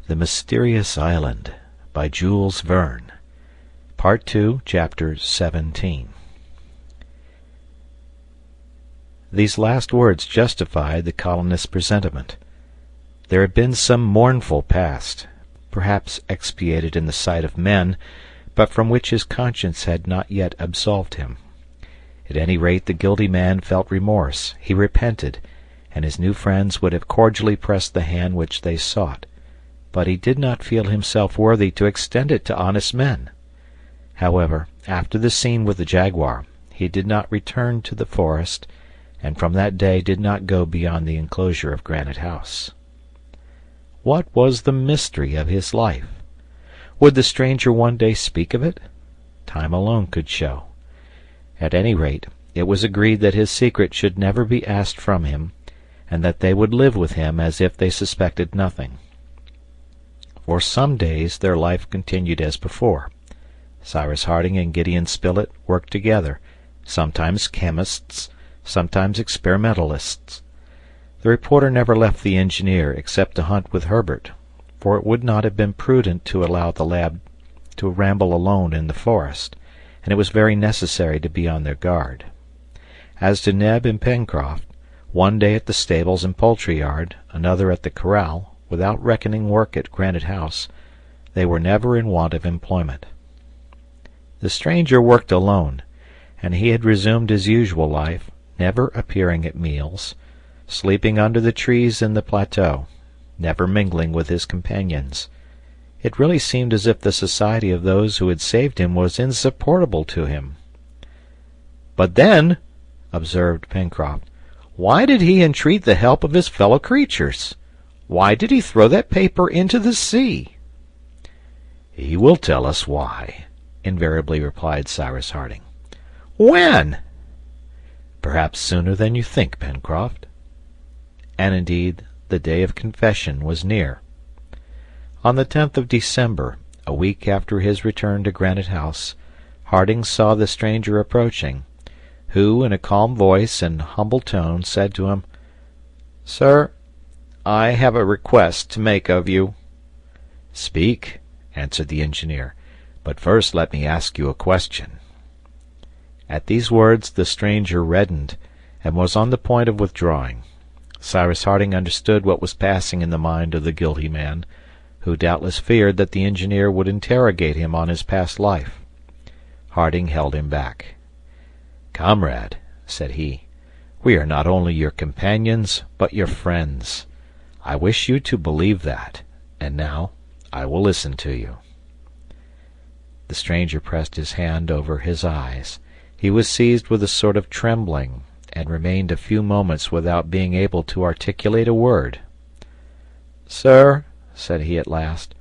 The Mysterious Island by Jules Verne. Part 2, Chapter 17. These last words justified the colonists' presentiment. There had been some mournful past, perhaps expiated in the sight of men, but from which his conscience had not yet absolved him. At any rate, the guilty man felt remorse. He repented, and his new friends would have cordially pressed the hand which they sought, but he did not feel himself worthy to extend it to honest men. However, after the scene with the jaguar, he did not return to the forest, and from that day did not go beyond the enclosure of Granite House. What was the mystery of his life? Would the stranger one day speak of it? Time alone could show. At any rate, it was agreed that his secret should never be asked from him, and that they would live with him as if they suspected nothing. For some days their life continued as before. Cyrus Harding and Gideon Spilett worked together, sometimes chemists, sometimes experimentalists. The reporter never left the engineer except to hunt with Herbert, for it would not have been prudent to allow the lad to ramble alone in the forest, and it was very necessary to be on their guard. As to Neb and Pencroft, one day at the stables and poultry yard, another at the corral, without reckoning work at Granite House, they were never in want of employment. The stranger worked alone, and he had resumed his usual life, never appearing at meals, sleeping under the trees in the plateau, never mingling with his companions. It really seemed as if the society of those who had saved him was insupportable to him. "But then," observed Pencroft, "why did he entreat the help of his fellow creatures? Why did he throw that paper into the sea?" "He will tell us why," invariably replied Cyrus Harding. "When?" "Perhaps sooner than you think, Pencroft." And indeed, the day of confession was near. On the 10th of December, a week after his return to Granite House, Harding saw the stranger approaching, who, in a calm voice and humble tone, said to him, "Sir, I have a request to make of you." "Speak," answered the engineer, "but first let me ask you a question." At these words the stranger reddened, and was on the point of withdrawing. Cyrus Harding understood what was passing in the mind of the guilty man, who doubtless feared that the engineer would interrogate him on his past life. Harding held him back. "Comrade," said he, "we are not only your companions, but your friends. I wish you to believe that, and now I will listen to you." The stranger pressed his hand over his eyes. He was seized with a sort of trembling, and remained a few moments without being able to articulate a word. "Sir," said he at last,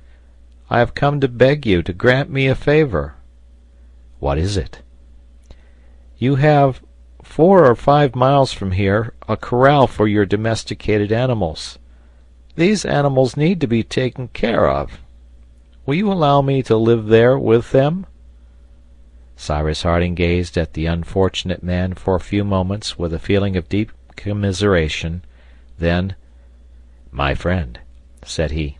"I have come to beg you to grant me a favor." "What is it?" "You have, 4 or 5 miles from here, a corral for your domesticated animals. These animals need to be taken care of. Will you allow me to live there with them?" Cyrus Harding gazed at the unfortunate man for a few moments with a feeling of deep commiseration. Then, "My friend," said he,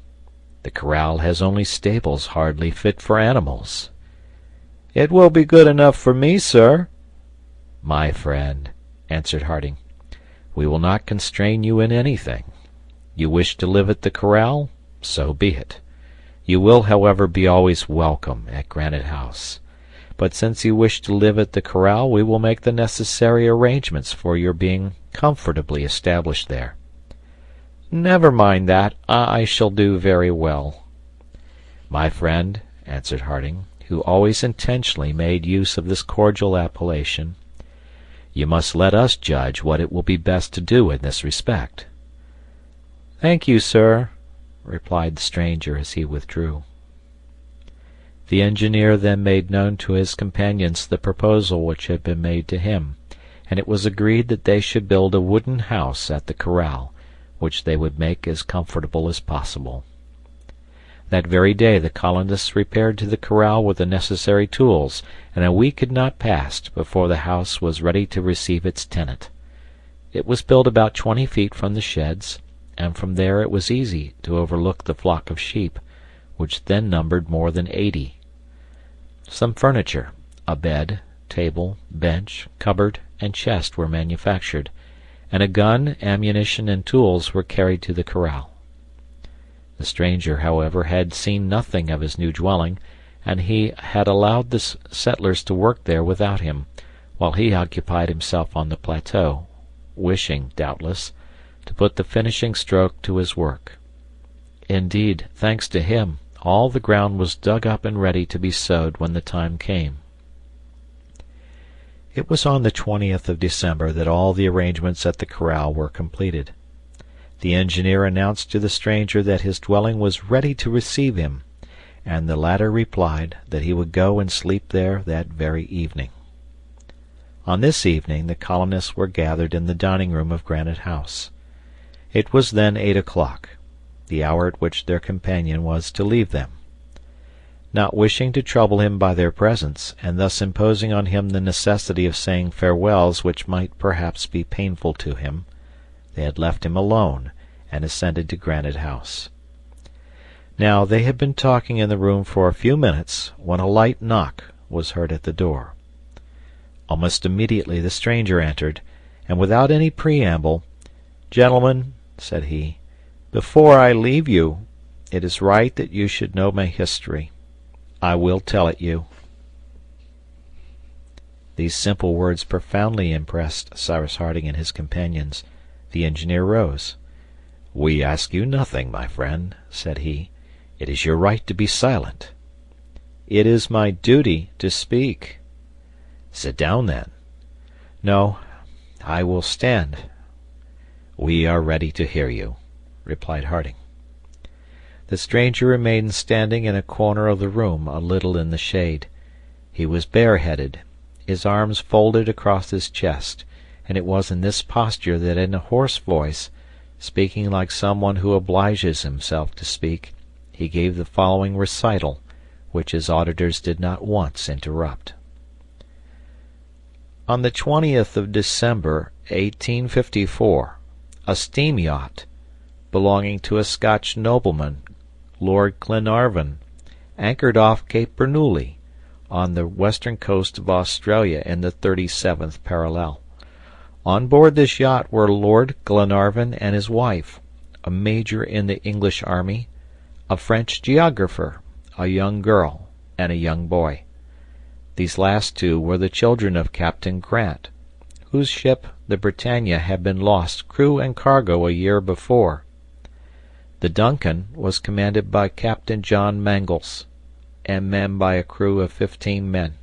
"the corral has only stables hardly fit for animals." "It will be good enough for me, sir." "My friend," answered Harding, "we will not constrain you in anything. You wish to live at the corral? So be it. You will, however, be always welcome at Granite House. But since you wish to live at the corral, we will make the necessary arrangements for your being comfortably established there." "Never mind that. I shall do very well." "My friend," answered Harding, who always intentionally made use of this cordial appellation, "you must let us judge what it will be best to do in this respect." "Thank you, sir," replied the stranger as he withdrew. The engineer then made known to his companions the proposal which had been made to him, and it was agreed that they should build a wooden house at the corral, which they would make as comfortable as possible. That very day the colonists repaired to the corral with the necessary tools, and a week had not passed before the house was ready to receive its tenant. It was built about 20 feet from the sheds, and from there it was easy to overlook the flock of sheep, which then numbered more than 80. Some furniture, a bed, table, bench, cupboard, and chest were manufactured, and a gun, ammunition, and tools were carried to the corral. The stranger, however, had seen nothing of his new dwelling, and he had allowed the settlers to work there without him, while he occupied himself on the plateau, wishing, doubtless, to put the finishing stroke to his work. Indeed, thanks to him, all the ground was dug up and ready to be sowed when the time came. It was on the 20th of December that all the arrangements at the corral were completed. The engineer announced to the stranger that his dwelling was ready to receive him, and the latter replied that he would go and sleep there that very evening. On this evening the colonists were gathered in the dining room of Granite House. It was then 8 o'clock, the hour at which their companion was to leave them. Not wishing to trouble him by their presence, and thus imposing on him the necessity of saying farewells which might perhaps be painful to him, they had left him alone and ascended to Granite House. Now they had been talking in the room for a few minutes when a light knock was heard at the door. Almost immediately the stranger entered, and without any preamble, "Gentlemen," said he, "before I leave you, it is right that you should know my history. I will tell it you." These simple words profoundly impressed Cyrus Harding and his companions. The engineer rose. "We ask you nothing, my friend," said he. "It is your right to be silent." "It is my duty to speak." "Sit down, then." "No, I will stand." "We are ready to hear you," replied Harding. The stranger remained standing in a corner of the room, a little in the shade. He was bareheaded, his arms folded across his chest, and it was in this posture that in a hoarse voice, speaking like someone who obliges himself to speak, he gave the following recital, which his auditors did not once interrupt. On the 20th of December, 1854, a steam yacht, belonging to a Scotch nobleman, Lord Glenarvan, anchored off Cape Bernoulli, on the western coast of Australia in the 37th parallel. On board this yacht were Lord Glenarvan and his wife, a major in the English army, a French geographer, a young girl, and a young boy. These last two were the children of Captain Grant, whose ship, the Britannia, had been lost, crew and cargo, a year before. The Duncan was commanded by Captain John Mangles, and manned by a crew of 15 men.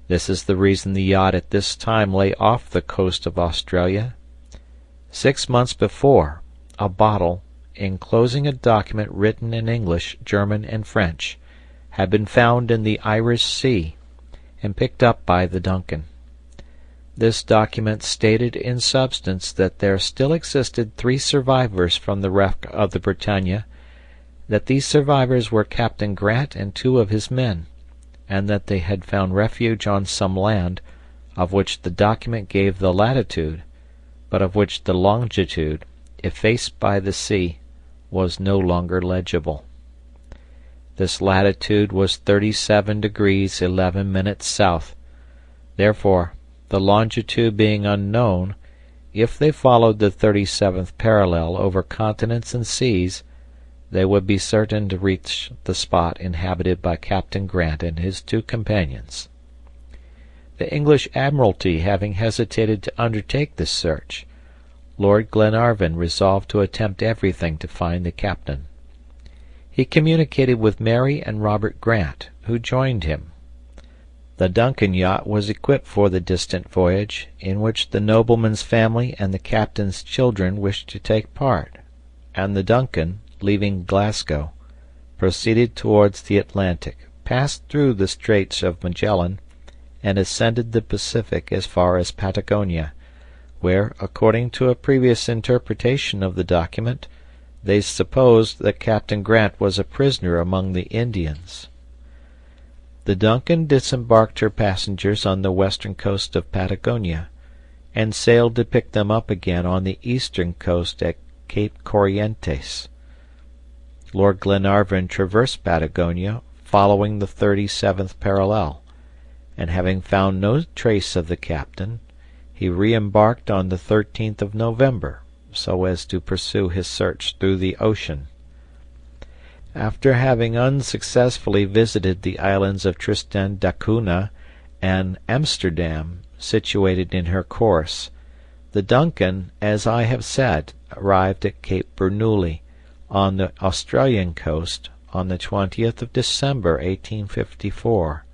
This is the reason the yacht at this time lay off the coast of Australia. 6 months before, a bottle, enclosing a document written in English, German, and French, had been found in the Irish Sea, and picked up by the Duncan. This document stated in substance that there still existed 3 survivors from the wreck of the Britannia, that these survivors were Captain Grant and 2 of his men, and that they had found refuge on some land, of which the document gave the latitude, but of which the longitude, effaced by the sea, was no longer legible. This latitude was 37 degrees 11 minutes south. Therefore, the longitude being unknown, if they followed the 37th parallel over continents and seas, they would be certain to reach the spot inhabited by Captain Grant and his 2 companions. The English Admiralty having hesitated to undertake this search, Lord Glenarvan resolved to attempt everything to find the captain. He communicated with Mary and Robert Grant, who joined him. The Duncan yacht was equipped for the distant voyage, in which the nobleman's family and the captain's children wished to take part, and the Duncan, leaving Glasgow, proceeded towards the Atlantic, passed through the Straits of Magellan, and ascended the Pacific as far as Patagonia, where, according to a previous interpretation of the document, they supposed that Captain Grant was a prisoner among the Indians. The Duncan disembarked her passengers on the western coast of Patagonia, and sailed to pick them up again on the eastern coast at Cape Corrientes. Lord Glenarvan traversed Patagonia following the 37th parallel, and having found no trace of the captain, he re-embarked on the 13th of November, so as to pursue his search through the ocean. After having unsuccessfully visited the islands of Tristan d'Acunha and Amsterdam, situated in her course, the Duncan, as I have said, arrived at Cape Bernoulli, on the Australian coast, on the 20th of December, 1854.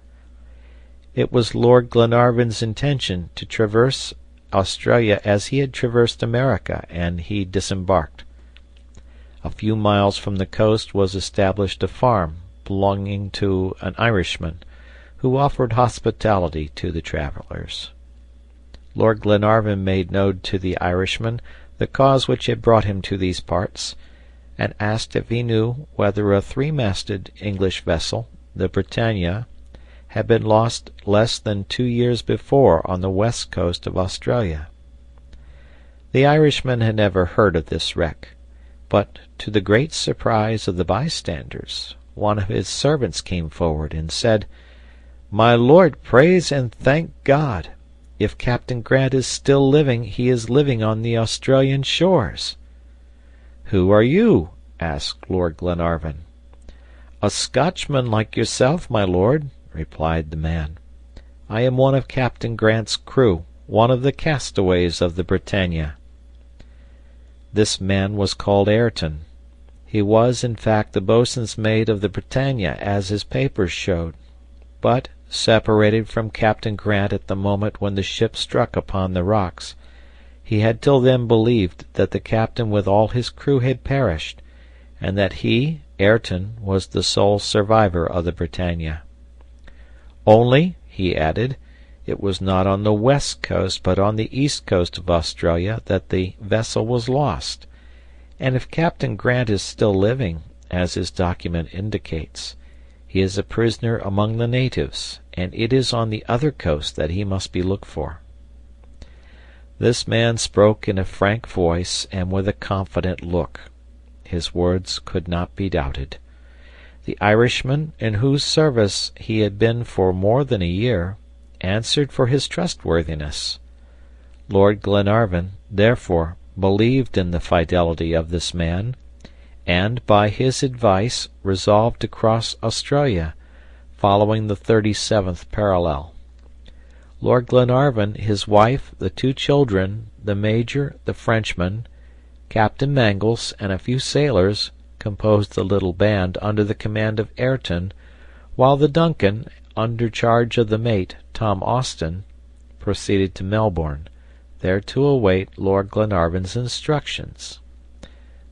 It was Lord Glenarvan's intention to traverse Australia as he had traversed America, and he disembarked. A few miles from the coast was established a farm belonging to an Irishman, who offered hospitality to the travelers. Lord Glenarvan made known to the Irishman the cause which had brought him to these parts, and asked if he knew whether a three-masted English vessel, the Britannia, had been lost less than 2 years before on the west coast of Australia. The Irishman had never heard of this wreck, but, to the great surprise of the bystanders, one of his servants came forward and said, "My lord, praise and thank God! If Captain Grant is still living, he is living on the Australian shores." "Who are you?" asked Lord Glenarvan. "A Scotchman like yourself, my lord," replied the man. "I am one of Captain Grant's crew, one of the castaways of the Britannia." This man was called Ayrton. He was, in fact, the boatswain's mate of the Britannia, as his papers showed, but, separated from Captain Grant at the moment when the ship struck upon the rocks, he had till then believed that the captain with all his crew had perished, and that he, Ayrton, was the sole survivor of the Britannia. Only, he added, it was not on the west coast but on the east coast of Australia that the vessel was lost, and if Captain Grant is still living, as his document indicates, he is a prisoner among the natives, and it is on the other coast that he must be looked for. This man spoke in a frank voice and with a confident look. His words could not be doubted. The Irishman, in whose service he had been for more than a year, answered for his trustworthiness. Lord Glenarvan, therefore, believed in the fidelity of this man, and, by his advice, resolved to cross Australia, following the 37th parallel. Lord Glenarvan, his wife, the 2 children, the Major, the Frenchman, Captain Mangles, and a few sailors, composed the little band under the command of Ayrton, while the Duncan, under charge of the mate, Tom Austin, proceeded to Melbourne, there to await Lord Glenarvan's instructions.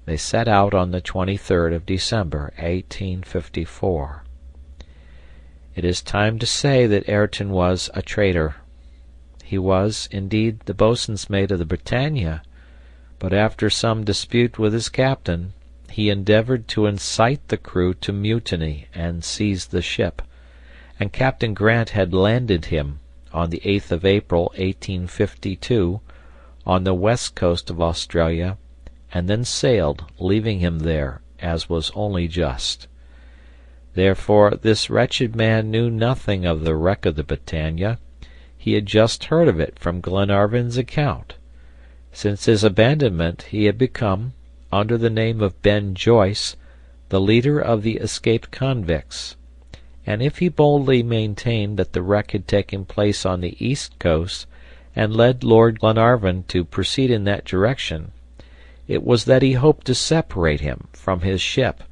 They set out on the 23rd of December, 1854. It is time to say that Ayrton was a traitor. He was, indeed, the boatswain's mate of the Britannia, but after some dispute with his captain, he endeavored to incite the crew to mutiny and seize the ship, and Captain Grant had landed him on the 8th of April, 1852, on the west coast of Australia, and then sailed, leaving him there, as was only just. Therefore this wretched man knew nothing of the wreck of the Britannia. He had just heard of it from Glenarvan's account. Since his abandonment he had become, under the name of Ben Joyce, the leader of the escaped convicts, and if he boldly maintained that the wreck had taken place on the east coast, and led Lord Glenarvan to proceed in that direction, it was that he hoped to separate him from his ship,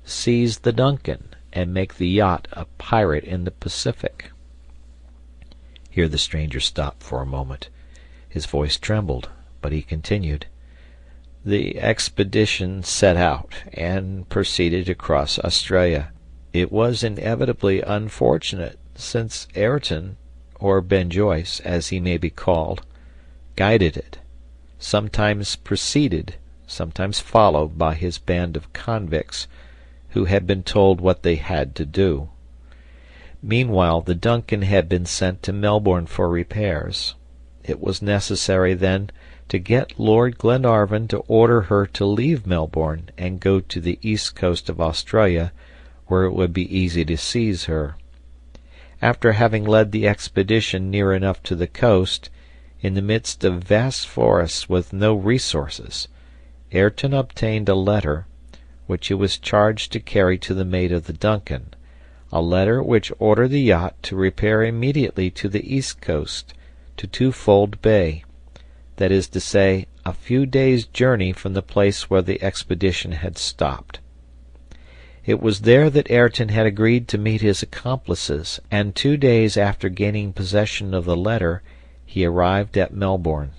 seize the Duncan, and make the yacht a pirate in the Pacific. Here the stranger stopped for a moment. His voice trembled, but he continued. The expedition set out, and proceeded across Australia. It was inevitably unfortunate, since Ayrton, or Ben Joyce, as he may be called, guided it, sometimes preceded, sometimes followed by his band of convicts, who had been told what they had to do. Meanwhile the Duncan had been sent to Melbourne for repairs. It was necessary, then, to get Lord Glenarvan to order her to leave Melbourne and go to the east coast of Australia, where it would be easy to seize her. After having led the expedition near enough to the coast, in the midst of vast forests with no resources, Ayrton obtained a letter, which he was charged to carry to the mate of the Duncan, a letter which ordered the yacht to repair immediately to the east coast, to Twofold Bay, that is to say, a few days' journey from the place where the expedition had stopped. It was there that Ayrton had agreed to meet his accomplices, and 2 days after gaining possession of the letter, he arrived at Melbourne.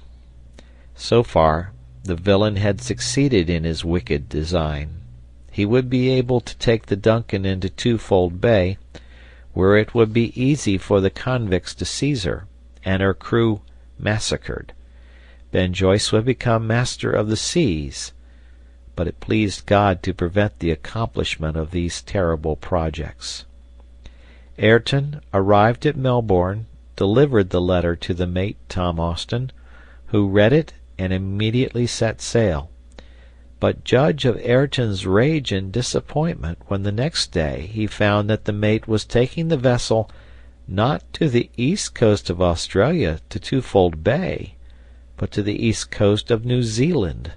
So far, the villain had succeeded in his wicked design. He would be able to take the Duncan into Twofold Bay, where it would be easy for the convicts to seize her, and her crew massacred. Ben Joyce would become master of the seas, but it pleased God to prevent the accomplishment of these terrible projects. Ayrton arrived at Melbourne, delivered the letter to the mate, Tom Austin, who read it and immediately set sail. But judge of Ayrton's rage and disappointment when the next day he found that the mate was taking the vessel not to the east coast of Australia, to Twofold Bay, but to the east coast of New Zealand.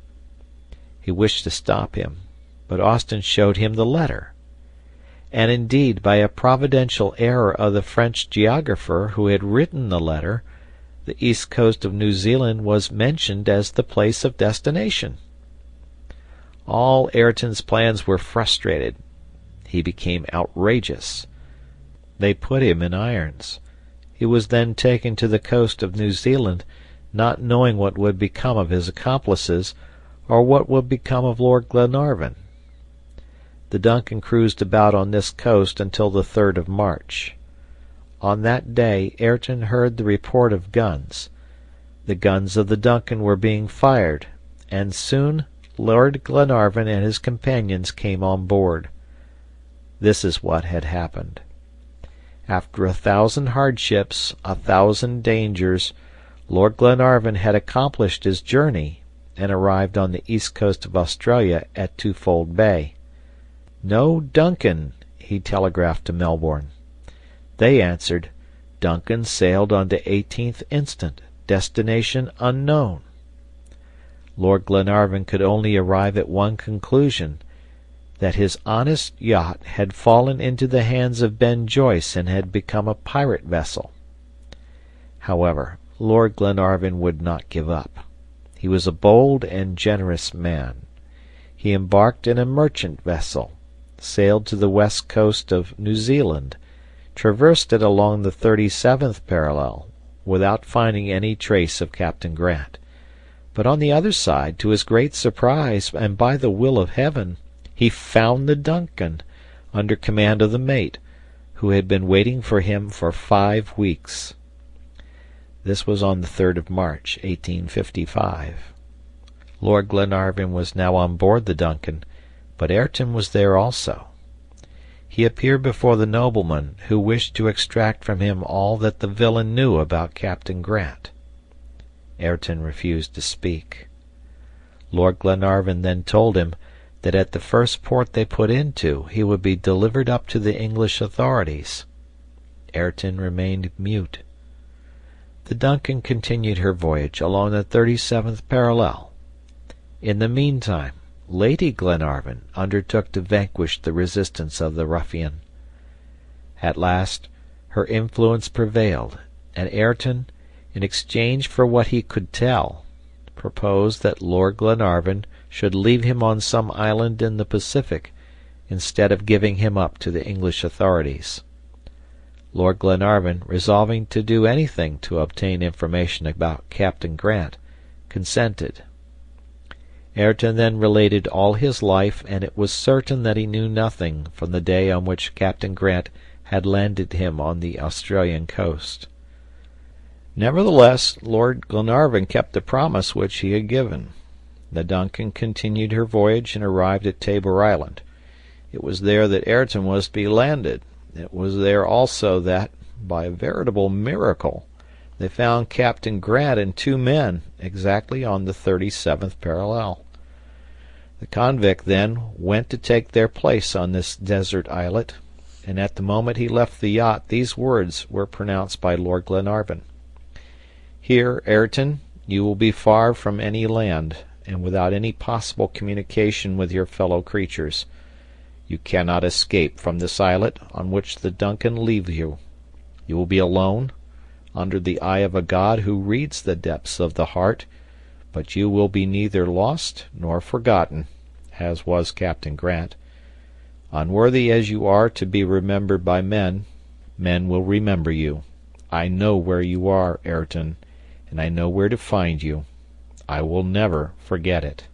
He wished to stop him, but Austin showed him the letter. And indeed, by a providential error of the French geographer who had written the letter, the east coast of New Zealand was mentioned as the place of destination. All Ayrton's plans were frustrated. He became outrageous. They put him in irons. He was then taken to the coast of New Zealand, not knowing what would become of his accomplices, or what would become of Lord Glenarvan. The Duncan cruised about on this coast until the 3rd of March. On that day Ayrton heard the report of guns. The guns of the Duncan were being fired, and soon Lord Glenarvan and his companions came on board. This is what had happened. After 1,000 hardships, 1,000 dangers, Lord Glenarvan had accomplished his journey, and arrived on the east coast of Australia at Twofold Bay. "No Duncan," he telegraphed to Melbourne. They answered, "Duncan sailed on the 18th instant, destination unknown." Lord Glenarvan could only arrive at one conclusion, that his honest yacht had fallen into the hands of Ben Joyce and had become a pirate vessel. However, Lord Glenarvan would not give up. He was a bold and generous man. He embarked in a merchant vessel, sailed to the west coast of New Zealand, traversed it along the 37th parallel, without finding any trace of Captain Grant. But on the other side, to his great surprise, and by the will of heaven, he found the Duncan, under command of the mate, who had been waiting for him for 5 weeks. This was on the 3rd of March, 1855. Lord Glenarvan was now on board the Duncan, but Ayrton was there also. He appeared before the nobleman, who wished to extract from him all that the villain knew about Captain Grant. Ayrton refused to speak. Lord Glenarvan then told him that at the first port they put into he would be delivered up to the English authorities. Ayrton remained mute. The Duncan continued her voyage along the 37th parallel. In the meantime, Lady Glenarvan undertook to vanquish the resistance of the ruffian. At last her influence prevailed, and Ayrton, in exchange for what he could tell, proposed that Lord Glenarvan should leave him on some island in the Pacific, instead of giving him up to the English authorities. Lord Glenarvan, resolving to do anything to obtain information about Captain Grant, consented. Ayrton then related all his life, and it was certain that he knew nothing from the day on which Captain Grant had landed him on the Australian coast. Nevertheless, Lord Glenarvan kept the promise which he had given. The Duncan continued her voyage and arrived at Tabor Island. It was there that Ayrton was to be landed. It was there also that, by a veritable miracle, They found Captain Grant and 2 men, exactly on the 37th parallel. The convict then went to take their place on this desert islet, and at the moment he left the yacht these words were pronounced by Lord Glenarvan: "Here, Ayrton, you will be far from any land, and without any possible communication with your fellow creatures. You cannot escape from this islet on which the DUNCAN leaves you. You will be alone, under the eye of a God who reads the depths of the heart, but you will be neither lost nor forgotten, as was Captain Grant. Unworthy as you are to be remembered by men, men will remember you. I know where you are, Ayrton, and I know where to find you. I will never forget it."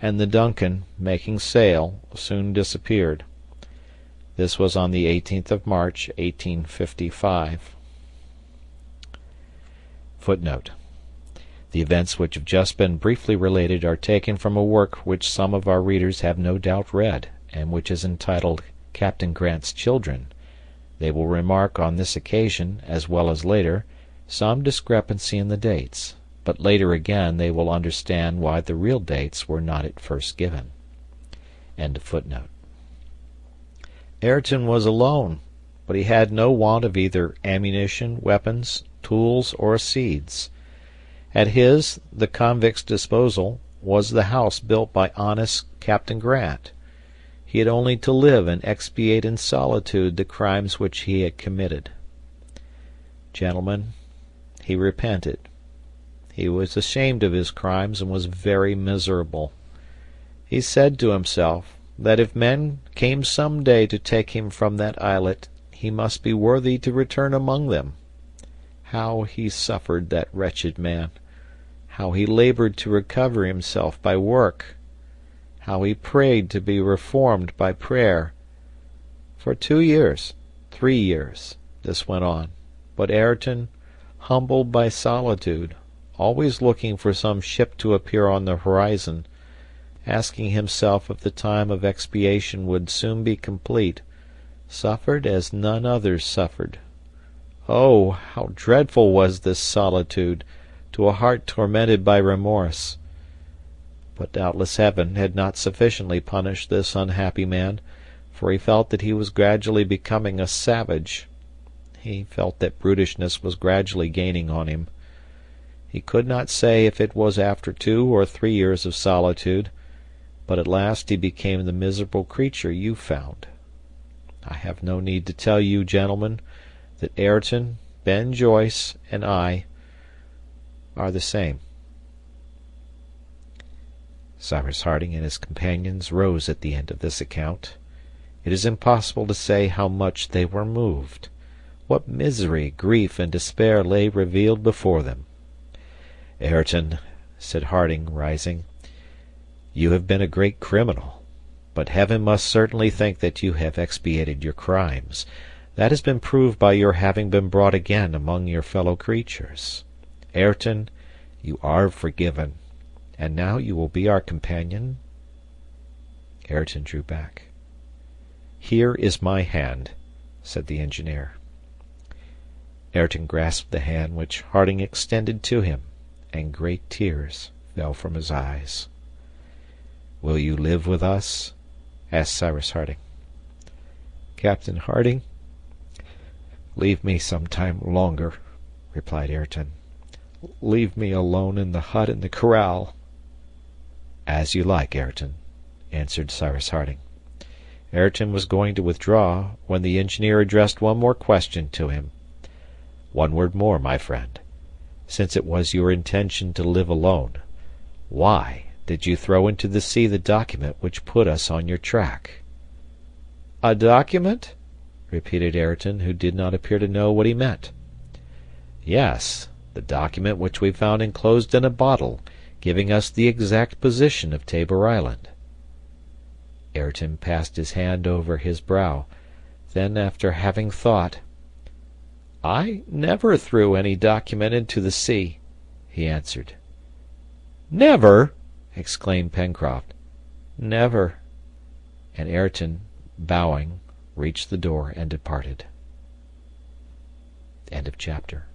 And the DUNCAN, making sail, soon disappeared. This was on the 18th of March, 1855. Footnote: The events which have just been briefly related are taken from a work which some of our readers have no doubt read, and which is entitled Captain Grant's Children. They will remark on this occasion, as well as later, some discrepancy in the dates, but later again they will understand why the real dates were not at first given. End of footnote. Ayrton was alone, but he had no want of either ammunition, weapons, tools, or seeds. At his, the convict's disposal, was the house built by honest Captain Grant. He had only to live and expiate in solitude the crimes which he had committed. Gentlemen, he repented. He was ashamed of his crimes and was very miserable. He said to himself that if men came some day to take him from that islet, he must be worthy to return among them. How he suffered, that wretched man! How he labored to recover himself by work! How he prayed to be reformed by prayer! For 2 years, 3 years, this went on, but Ayrton, humbled by solitude, always looking for some ship to appear on the horizon, asking himself if the time of expiation would soon be complete, suffered as none others suffered. Oh, how dreadful was this solitude to a heart tormented by remorse! But doubtless heaven had not sufficiently punished this unhappy man, for he felt that he was gradually becoming a savage. He felt that brutishness was gradually gaining on him. He could not say if it was after 2 or 3 years of solitude, but at last he became the miserable creature you found. I have no need to tell you, gentlemen, that Ayrton, Ben Joyce, and I are the same. Cyrus Harding and his companions rose at the end of this account. It is impossible to say how much they were moved. What misery, grief, and despair lay revealed before them. "Ayrton," said Harding, rising, "you have been a great criminal, but heaven must certainly think that you have expiated your crimes. That has been proved by your having been brought again among your fellow creatures. Ayrton, you are forgiven, and now you will be our companion?" Ayrton drew back. "Here is my hand," said the engineer. Ayrton grasped the hand which Harding extended to him, and great tears fell from his eyes. "Will you live with us?" asked Cyrus Harding. "Captain Harding, leave me some time longer," replied Ayrton. "Leave me alone in the hut in the corral." "As you like, Ayrton," answered Cyrus Harding. Ayrton was going to withdraw, when the engineer addressed one more question to him. "One word more, my friend. Since it was your intention to live alone, why did you throw into the sea the document which put us on your track?" "A document?" repeated Ayrton, who did not appear to know what he meant. "Yes, the document which we found enclosed in a bottle, giving us the exact position of Tabor Island." Ayrton passed his hand over his brow. Then, after having thought, "I never threw any document into the sea," he answered. "Never!" exclaimed Pencroft. "Never." And Ayrton, bowing, reached the door and departed. End of chapter.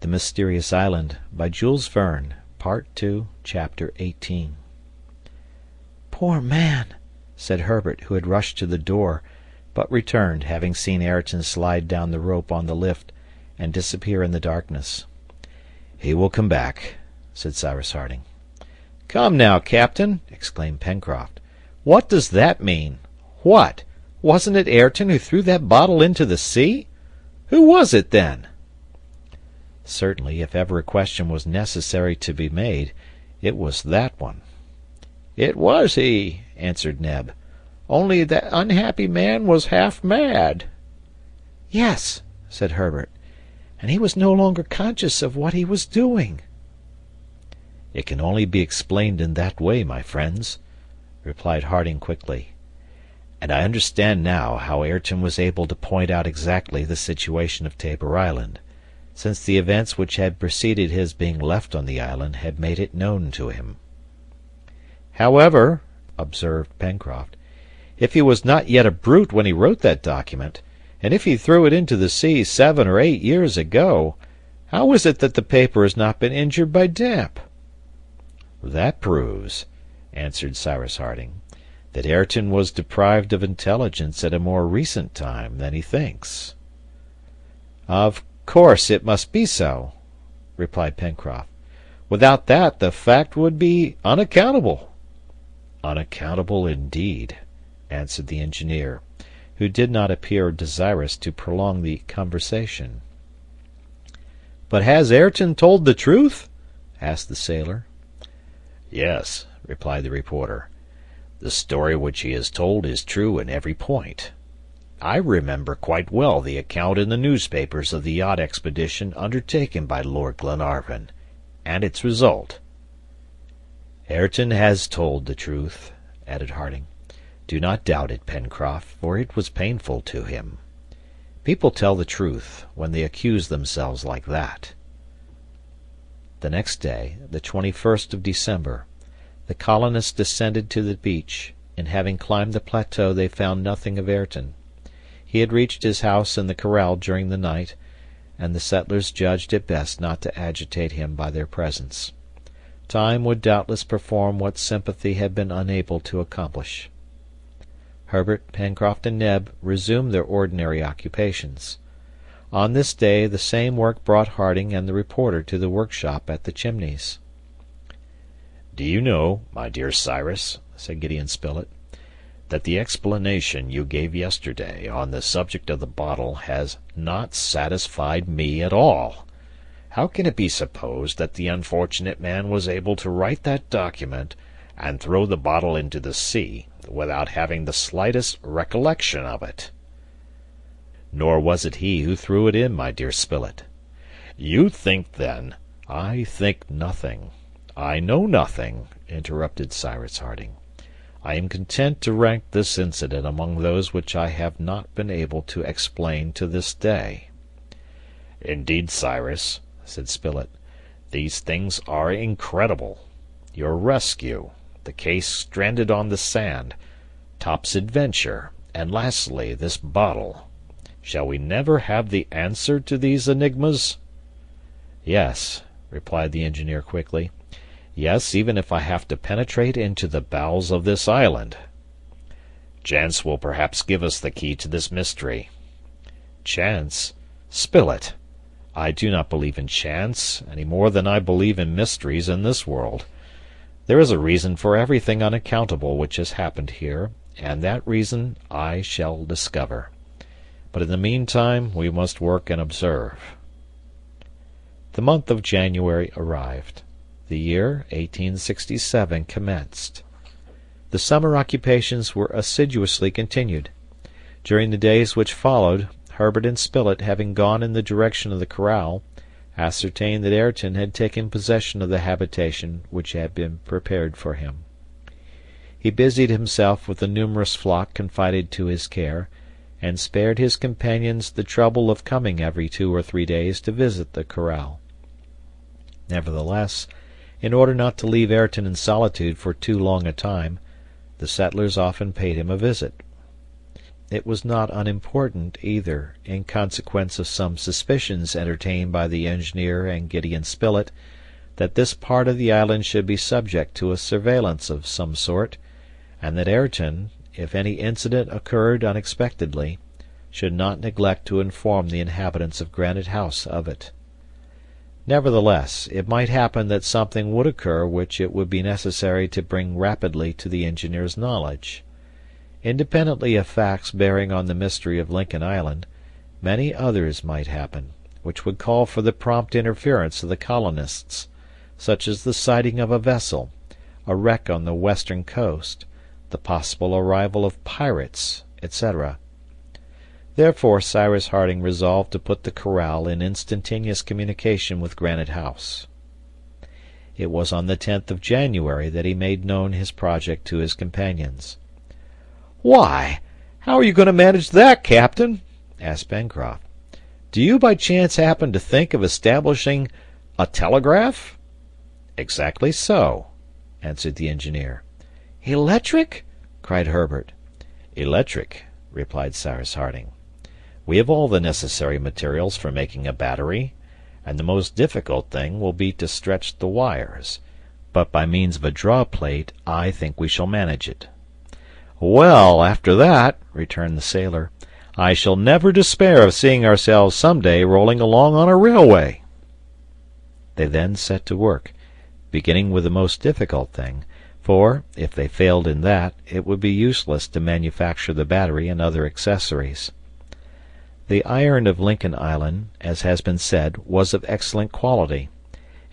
The Mysterious Island, by Jules Verne, Part 2, Chapter 18. "Poor man!" said Herbert, who had rushed to the door, but returned, having seen Ayrton slide down the rope on the lift and disappear in the darkness. "He will come back," said Cyrus Harding. "Come now, Captain!" exclaimed Pencroft. "What does that mean? What? Wasn't it Ayrton who threw that bottle into the sea? Who was it, then?" Certainly, if ever a question was necessary to be made, it was that one. "It was he," answered Neb. "Only that unhappy man was half mad." "Yes," said Herbert, "and he was no longer conscious of what he was doing." "It can only be explained in that way, my friends," replied Harding quickly. "And I understand now how Ayrton was able to point out exactly the situation of Tabor Island, since the events which had preceded his being left on the island had made it known to him." "However," observed Pencroft, "if he was not yet a brute when he wrote that document, and if he threw it into the sea 7 or 8 years ago, how is it that the paper has not been injured by damp?" "That proves," answered Cyrus Harding, "that Ayrton was deprived of intelligence at a more recent time than he thinks." "Of course it must be so," replied Pencroft. "Without that the fact would be unaccountable." "Unaccountable indeed," answered the engineer, who did not appear desirous to prolong the conversation. "But has Ayrton told the truth?" asked the sailor. "Yes," replied the reporter. "The story which he has told is true in every point. I remember quite well the account in the newspapers of the yacht expedition undertaken by Lord Glenarvan, and its result." "Ayrton has told the truth," added Harding. "Do not doubt it, Pencroft, for it was painful to him. People tell the truth when they accuse themselves like that." The next day, the 21st of December, the colonists descended to the beach, and having climbed the plateau they found nothing of Ayrton. He had reached his house in the corral during the night, and the settlers judged it best not to agitate him by their presence. Time would doubtless perform what sympathy had been unable to accomplish. Herbert, Pencroft, and Neb resumed their ordinary occupations. On this day the same work brought Harding and the reporter to the workshop at the Chimneys. "Do you know, my dear Cyrus," said Gideon Spilett, "that the explanation you gave yesterday on the subject of the bottle has not satisfied me at all. How can it be supposed that the unfortunate man was able to write that document and throw the bottle into the sea without having the slightest recollection of it?" "Nor was it he who threw it in, my dear Spilett." "You think, then—" "I think nothing. I know nothing," interrupted Cyrus Harding. "I am content to rank this incident among those which I have not been able to explain to this day." "Indeed, Cyrus," said Spilett, "these things are incredible. Your rescue, the case stranded on the sand, Top's adventure, and lastly this bottle. Shall we never have the answer to these enigmas?" "Yes," replied the engineer quickly. "Yes, even if I have to penetrate into the bowels of this island." "Chance will perhaps give us the key to this mystery." "Chance? Spilett! I do not believe in chance, any more than I believe in mysteries in this world. There is a reason for everything unaccountable which has happened here, and that reason I shall discover. But in the meantime we must work and observe." The month of January arrived. The year 1867 commenced. The summer occupations were assiduously continued. During the days which followed, Herbert and Spilett, having gone in the direction of the corral, ascertained that Ayrton had taken possession of the habitation which had been prepared for him. He busied himself with the numerous flock confided to his care, and spared his companions the trouble of coming every 2 or 3 days to visit the corral. Nevertheless, in order not to leave Ayrton in solitude for too long a time, the settlers often paid him a visit. it was not unimportant, either, in consequence of some suspicions entertained by the engineer and Gideon Spilett, that this part of the island should be subject to a surveillance of some sort, and that Ayrton, if any incident occurred unexpectedly, should not neglect to inform the inhabitants of Granite House of it. Nevertheless, it might happen that something would occur which it would be necessary to bring rapidly to the engineer's knowledge. Independently of facts bearing on the mystery of Lincoln Island, many others might happen, which would call for the prompt interference of the colonists, such as the sighting of a vessel, a wreck on the western coast, the possible arrival of pirates, etc. Therefore Cyrus Harding resolved to put the corral in instantaneous communication with Granite House. It was on the 10th of January that he made known his project to his companions. "Why, how are you going to manage that, Captain?" asked Pencroft. "Do you by chance happen to think of establishing a telegraph?" "Exactly so," answered the engineer. "Electric?" cried Herbert. "Electric," replied Cyrus Harding. "We have all the necessary materials for making a battery, and the most difficult thing will be to stretch the wires, but by means of a draw plate I think we shall manage it." "Well, after that," returned the sailor, "I shall never despair of seeing ourselves some day rolling along on a railway." They then set to work, beginning with the most difficult thing, for, if they failed in that, it would be useless to manufacture the battery and other accessories. The iron of Lincoln Island, as has been said, was of excellent quality,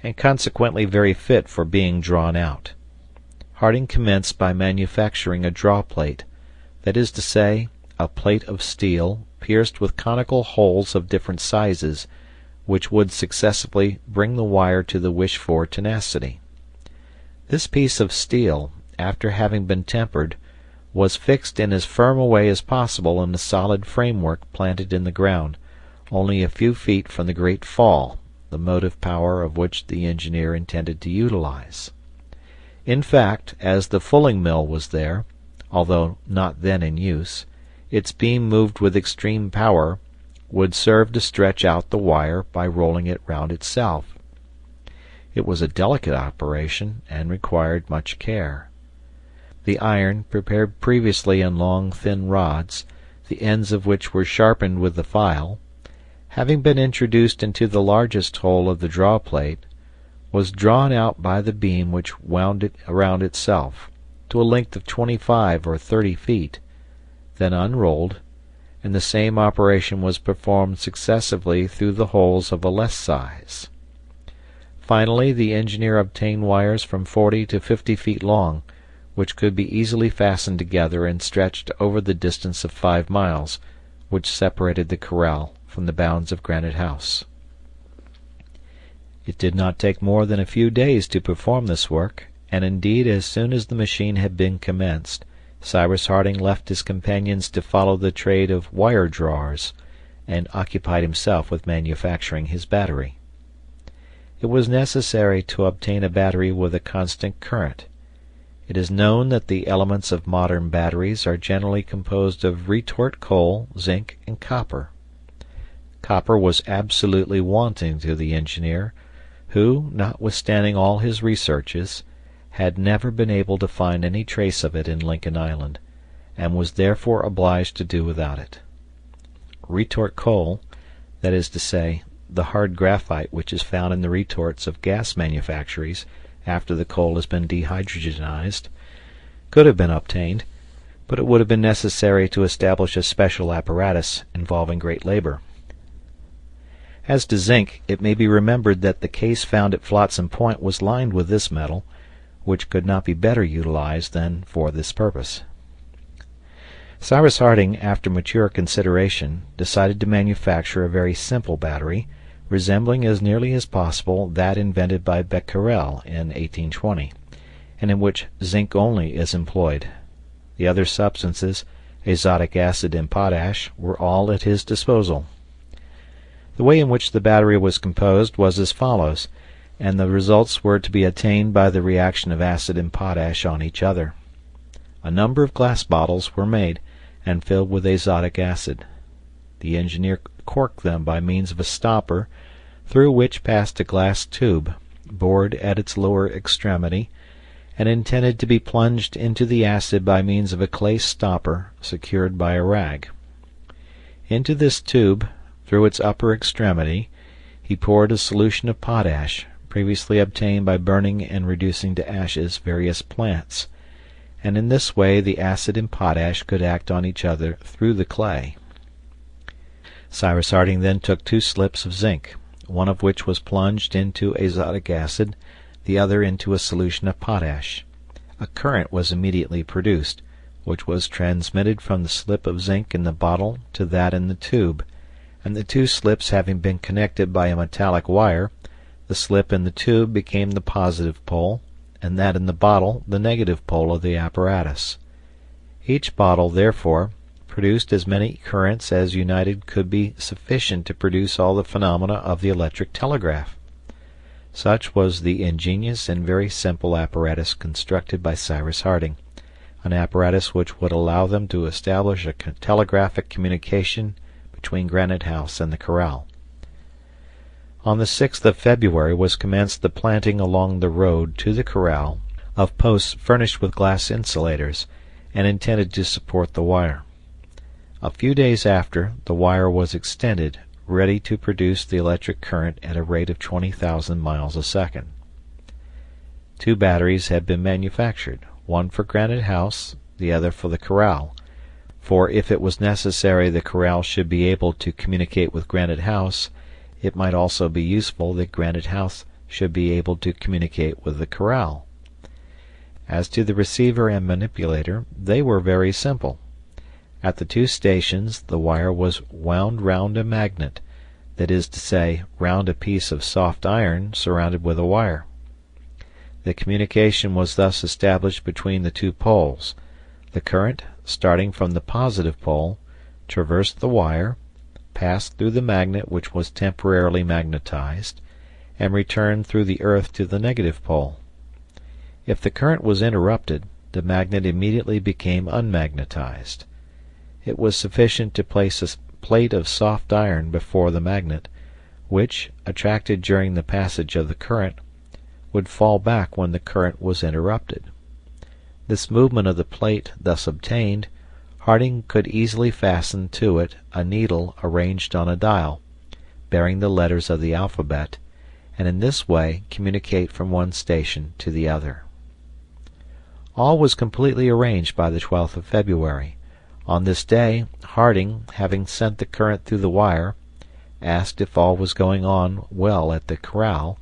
and consequently very fit for being drawn out. Harding commenced by manufacturing a draw plate, that is to say, a plate of steel pierced with conical holes of different sizes, which would successively bring the wire to the wished-for tenacity. This piece of steel, after having been tempered, was fixed in as firm a way as possible in a solid framework planted in the ground, only a few feet from the great fall, the motive power of which the engineer intended to utilize. In fact, as the fulling mill was there, although not then in use, its beam moved with extreme power would serve to stretch out the wire by rolling it round itself. It was a delicate operation and required much care. The iron, prepared previously in long thin rods, the ends of which were sharpened with the file, having been introduced into the largest hole of the draw plate, was drawn out by the beam which wound it around itself, to a length of 25 or 30 feet, then unrolled, and the same operation was performed successively through the holes of a less size. Finally, the engineer obtained wires from 40 to 50 feet long, which could be easily fastened together and stretched over the distance of 5 miles, which separated the corral from the bounds of Granite House. It did not take more than a few days to perform this work, and indeed as soon as the machine had been commenced, Cyrus Harding left his companions to follow the trade of wire drawers, and occupied himself with manufacturing his battery. It was necessary to obtain a battery with a constant current. It is known that the elements of modern batteries are generally composed of retort coal, zinc, and copper. Copper was absolutely wanting to the engineer, who, notwithstanding all his researches, had never been able to find any trace of it in Lincoln Island, and was therefore obliged to do without it. Retort coal, that is to say, the hard graphite which is found in the retorts of gas manufactories after the coal has been dehydrogenized, could have been obtained, but it would have been necessary to establish a special apparatus involving great labor. As to zinc, it may be remembered that the case found at Flotsam Point was lined with this metal, which could not be better utilized than for this purpose. Cyrus Harding, after mature consideration, decided to manufacture a very simple battery, resembling as nearly as possible that invented by Becquerel in 1820, and in which zinc only is employed. The other substances, azotic acid and potash, were all at his disposal. The way in which the battery was composed was as follows, and the results were to be attained by the reaction of acid and potash on each other. A number of glass bottles were made, and filled with azotic acid. The engineer corked them by means of a stopper, through which passed a glass tube, bored at its lower extremity, and intended to be plunged into the acid by means of a clay stopper secured by a rag. Into this tube, through its upper extremity, he poured a solution of potash, previously obtained by burning and reducing to ashes various plants, and in this way the acid and potash could act on each other through the clay. Cyrus Harding then took 2 slips of zinc, one of which was plunged into azotic acid, the other into a solution of potash. A current was immediately produced, which was transmitted from the slip of zinc in the bottle to that in the tube, and the 2 slips having been connected by a metallic wire, the slip in the tube became the positive pole, and that in the bottle the negative pole of the apparatus. Each bottle, therefore, produced as many currents as united could be sufficient to produce all the phenomena of the electric telegraph. Such was the ingenious and very simple apparatus constructed by Cyrus Harding, an apparatus which would allow them to establish a telegraphic communication between Granite House and the corral. On the 6th of February was commenced the planting along the road to the corral of posts furnished with glass insulators and intended to support the wire. A few days after, the wire was extended, ready to produce the electric current at a rate of 20,000 miles a second. 2 batteries had been manufactured, one for Granite House, the other for the corral, for if it was necessary the corral should be able to communicate with Granite House, it might also be useful that Granite House should be able to communicate with the corral. As to the receiver and manipulator, they were very simple. At the 2 stations the wire was wound round a magnet, that is to say, round a piece of soft iron surrounded with a wire. The communication was thus established between the 2 poles. The current, starting from the positive pole, traversed the wire, passed through the magnet which was temporarily magnetized, and returned through the earth to the negative pole. If the current was interrupted, the magnet immediately became unmagnetized. It was sufficient to place a plate of soft iron before the magnet, which, attracted during the passage of the current, would fall back when the current was interrupted. This movement of the plate thus obtained, Harding could easily fasten to it a needle arranged on a dial, bearing the letters of the alphabet, and in this way communicate from one station to the other. All was completely arranged by the 12th of February. On this day, Harding, having sent the current through the wire, asked if all was going on well at the corral,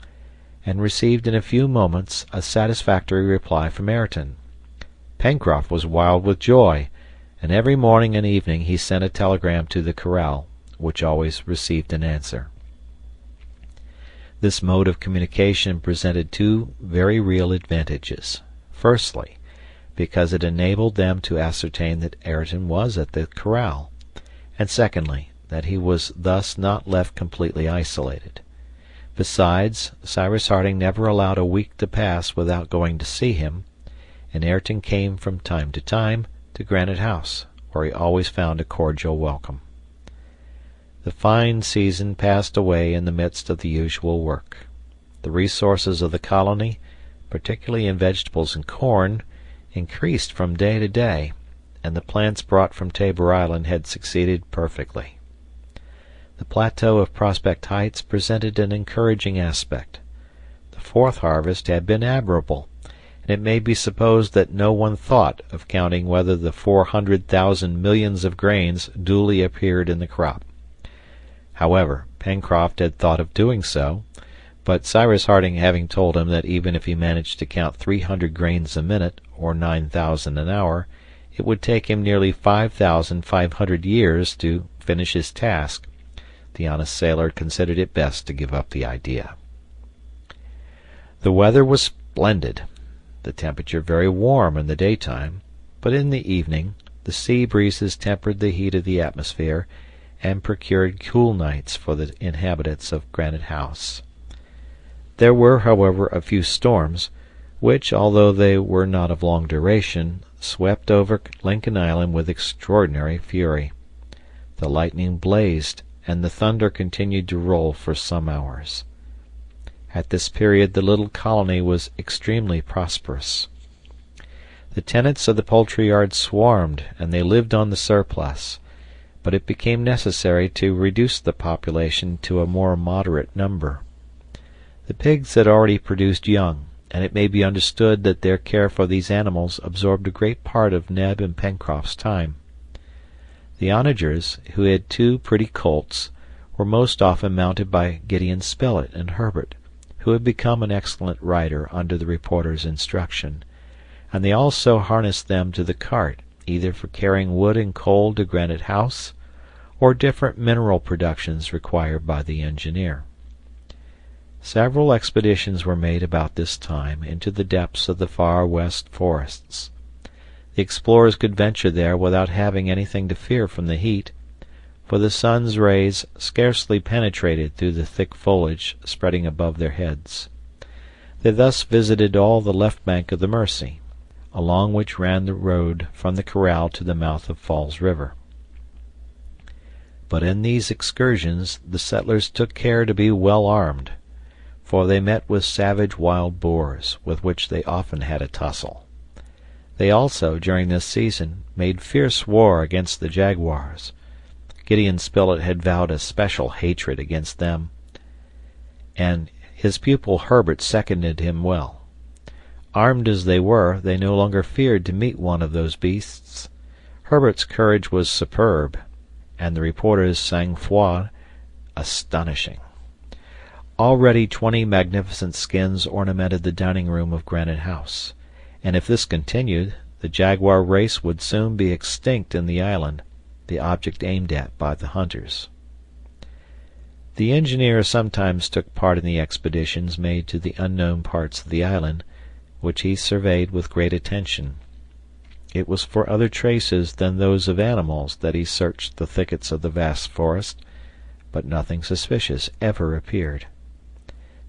and received in a few moments a satisfactory reply from Ayrton. Pencroft was wild with joy, and every morning and evening he sent a telegram to the corral, which always received an answer. This mode of communication presented 2 very real advantages. Firstly, because it enabled them to ascertain that Ayrton was at the corral, and secondly, that he was thus not left completely isolated. Besides, Cyrus Harding never allowed a week to pass without going to see him, and Ayrton came from time to Granite House, where he always found a cordial welcome. The fine season passed away in the midst of the usual work. The resources of the colony, particularly in vegetables and corn, increased from day to day, and the plants brought from Tabor Island had succeeded perfectly. The plateau of Prospect Heights presented an encouraging aspect. The 4th harvest had been admirable, and it may be supposed that no one thought of counting whether the 400,000 millions of grains duly appeared in the crop. However, Pencroft had thought of doing so, but Cyrus Harding having told him that even if he managed to count 300 grains a minute, or 9,000 an hour, it would take him nearly 5,500 years to finish his task, the honest sailor considered it best to give up the idea. The weather was splendid, the temperature very warm in the daytime, but in the evening the sea breezes tempered the heat of the atmosphere and procured cool nights for the inhabitants of Granite House. There were, however, a few storms, which, although they were not of long duration, swept over Lincoln Island with extraordinary fury. The lightning blazed, and the thunder continued to roll for some hours. At this period the little colony was extremely prosperous. The tenants of the poultry yard swarmed, and they lived on the surplus, but it became necessary to reduce the population to a more moderate number. The pigs had already produced young, and it may be understood that their care for these animals absorbed a great part of Neb and Pencroft's time. The onagers, who had 2 pretty colts, were most often mounted by Gideon Spilett and Herbert, who had become an excellent rider under the reporter's instruction, and they also harnessed them to the cart, either for carrying wood and coal to Granite House, or different mineral productions required by the engineer. Several expeditions were made about this time into the depths of the far west forests. The explorers could venture there without having anything to fear from the heat, for the sun's rays scarcely penetrated through the thick foliage spreading above their heads. They thus visited all the left bank of the Mersey, along which ran the road from the corral to the mouth of Falls River. But in these excursions the settlers took care to be well armed, for they met with savage wild boars, with which they often had a tussle. They also, during this season, made fierce war against the jaguars. Gideon Spilett had vowed a special hatred against them, and his pupil Herbert seconded him well. Armed as they were, they no longer feared to meet one of those beasts. Herbert's courage was superb, and the reporter's sang-froid astonishing. Already 20 magnificent skins ornamented the dining room of Granite House, and if this continued, the jaguar race would soon be extinct in the island, the object aimed at by the hunters. The engineer sometimes took part in the expeditions made to the unknown parts of the island, which he surveyed with great attention. It was for other traces than those of animals that he searched the thickets of the vast forest, but nothing suspicious ever appeared.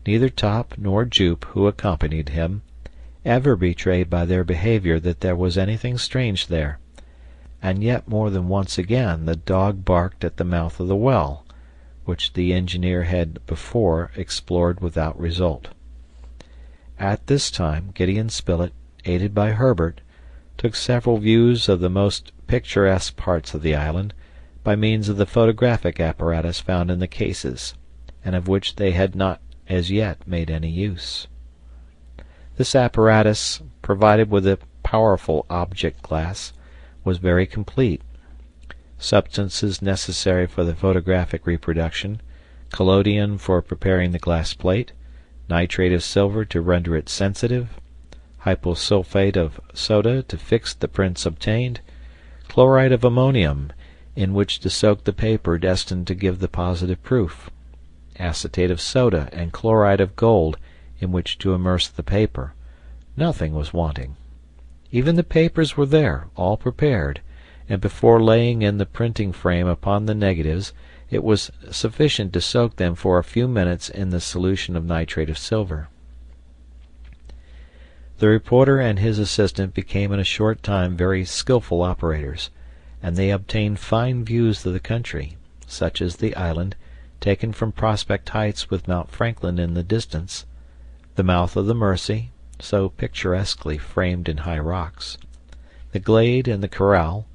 Neither Top nor Jup, who accompanied him, ever betrayed by their behavior that there was anything strange there, and yet more than once again the dog barked at the mouth of the well, which the engineer had before explored without result. At this time Gideon Spilett, aided by Herbert, took several views of the most picturesque parts of the island by means of the photographic apparatus found in the cases, and of which they had not as yet made any use. This apparatus, provided with a powerful object glass, was very complete. Substances necessary for the photographic reproduction, collodion for preparing the glass plate, nitrate of silver to render it sensitive, hyposulfate of soda to fix the prints obtained, chloride of ammonium in which to soak the paper destined to give the positive proof, acetate of soda and chloride of gold in which to immerse the paper. Nothing was wanting. Even the papers were there, all prepared, and before laying in the printing frame upon the negatives it was sufficient to soak them for a few minutes in the solution of nitrate of silver. The reporter and his assistant became in a short time very skillful operators, and they obtained fine views of the country, such as the island, taken from Prospect Heights with Mount Franklin in the distance, the mouth of the Mersey, so picturesquely framed in high rocks, the glade and the corral,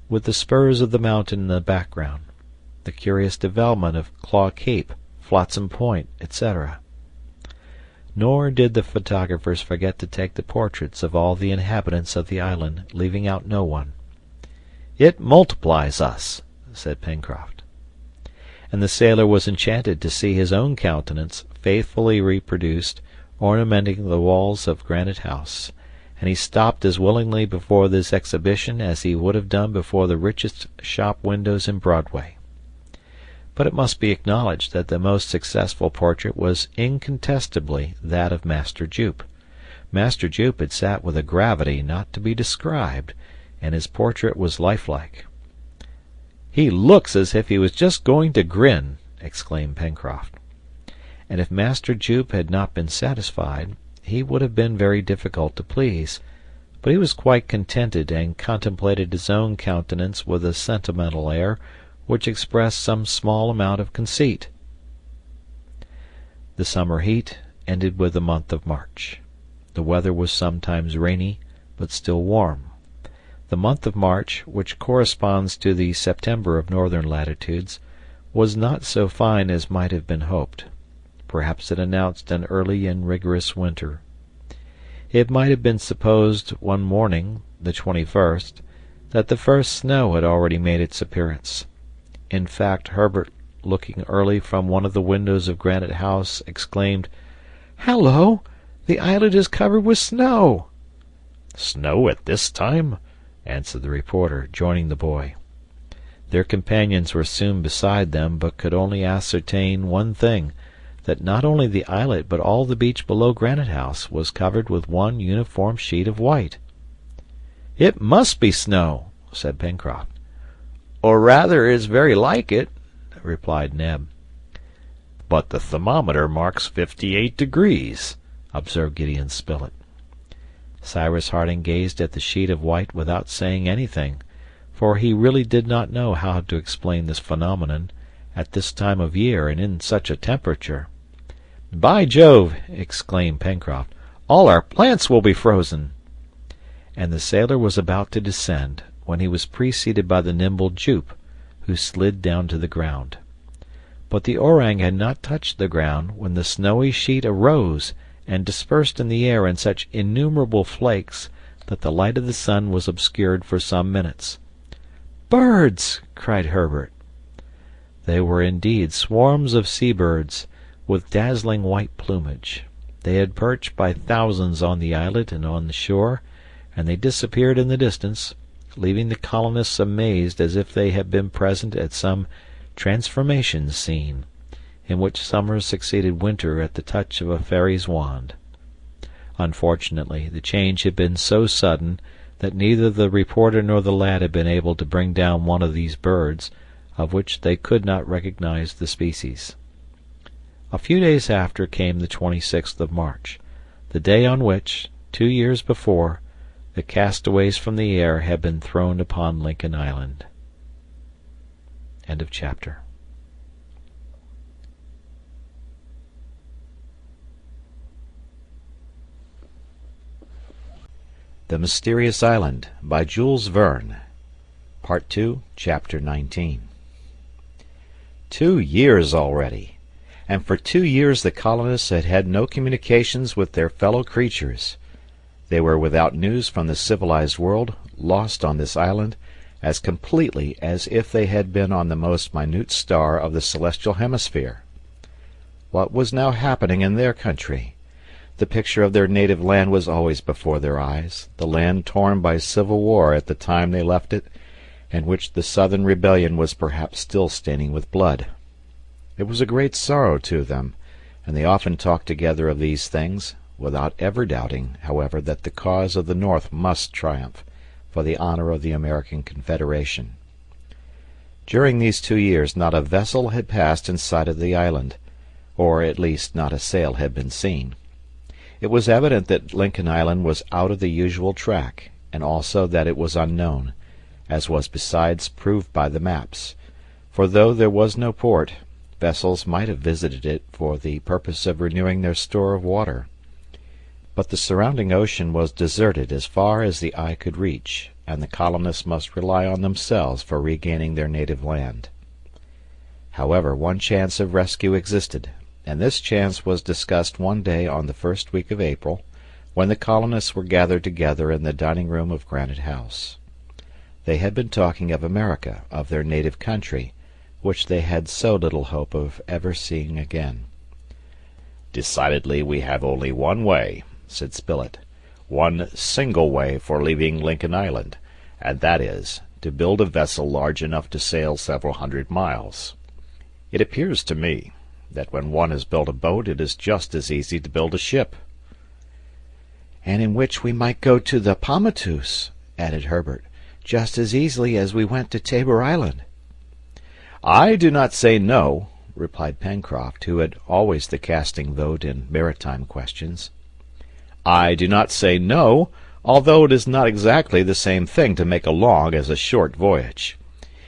with the spurs of the mountain in the background, the curious development of Claw Cape, Flotsam Point, etc. Nor did the photographers forget to take the portraits of all the inhabitants of the island, leaving out no one. "It multiplies us," said Pencroft. And the sailor was enchanted to see his own countenance faithfully reproduced, ornamenting the walls of Granite House, and he stopped as willingly before this exhibition as he would have done before the richest shop windows in Broadway. But it must be acknowledged that the most successful portrait was incontestably that of Master Jup. Master Jup had sat with a gravity not to be described, and his portrait was lifelike. "He looks as if he was just going to grin," exclaimed Pencroft. And if Master Jup had not been satisfied, he would have been very difficult to please, but he was quite contented and contemplated his own countenance with a sentimental air which expressed some small amount of conceit. The summer heat ended with the month of March. The weather was sometimes rainy, but still warm. The month of March, which corresponds to the September of northern latitudes, was not so fine as might have been hoped. Perhaps it announced an early and rigorous winter. It might have been supposed one morning, the 21st, that the first snow had already made its appearance. In fact, Herbert, looking early from one of the windows of Granite House, exclaimed, "Hallo! The island is covered with snow!" "Snow at this time?" answered the reporter, joining the boy. Their companions were soon beside them, but could only ascertain one thing, that not only the islet but all the beach below Granite House was covered with one uniform sheet of white. "It must be snow," said Pencroft. "Or rather is very like it," replied Neb. "But the thermometer marks 58 degrees," observed Gideon Spilett. Cyrus Harding gazed at the sheet of white without saying anything, for he really did not know how to explain this phenomenon, at this time of year and in such a temperature. "By Jove!" exclaimed Pencroft, "all our plants will be frozen!" And the sailor was about to descend, when he was preceded by the nimble Jup, who slid down to the ground. But the orang had not touched the ground when the snowy sheet arose and dispersed in the air in such innumerable flakes that the light of the sun was obscured for some minutes. "Birds!" cried Herbert. They were indeed swarms of sea-birds, with dazzling white plumage. They had perched by thousands on the islet and on the shore, and they disappeared in the distance, leaving the colonists amazed as if they had been present at some transformation scene, in which summer succeeded winter at the touch of a fairy's wand. Unfortunately, the change had been so sudden that neither the reporter nor the lad had been able to bring down one of these birds, of which they could not recognize the species. A few days after came the 26th of March, the day on which, 2 years before, the castaways from the air had been thrown upon Lincoln Island. End of chapter. The Mysterious Island by Jules Verne. Part 2, Chapter 19. 2 years already, and for 2 years the colonists had had no communications with their fellow creatures. They were without news from the civilized world, lost on this island, as completely as if they had been on the most minute star of the celestial hemisphere. What was now happening in their country? The picture of their native land was always before their eyes, the land torn by civil war at the time they left it, and which the Southern rebellion was perhaps still staining with blood. It was a great sorrow to them, and they often talked together of these things, without ever doubting, however, that the cause of the North must triumph, for the honor of the American Confederation. During these 2 years not a vessel had passed in sight of the island, or at least not a sail had been seen. It was evident that Lincoln Island was out of the usual track, and also that it was unknown, as was besides proved by the maps, for though there was no port, vessels might have visited it for the purpose of renewing their store of water. But the surrounding ocean was deserted as far as the eye could reach, and the colonists must rely on themselves for regaining their native land. However, one chance of rescue existed, and this chance was discussed one day on the first week of April, when the colonists were gathered together in the dining-room of Granite House. They had been talking of America, of their native country, which they had so little hope of ever seeing again. "Decidedly we have only one way," said Spilett, "one single way for leaving Lincoln Island, and that is, to build a vessel large enough to sail several hundred miles. It appears to me that when one has built a boat it is just as easy to build a ship." "And in which we might go to the Pomotus," added Herbert, "just as easily as we went to Tabor Island." "I do not say no," replied Pencroft, who had always the casting vote in maritime questions. "I do not say no, although it is not exactly the same thing to make a long as a short voyage.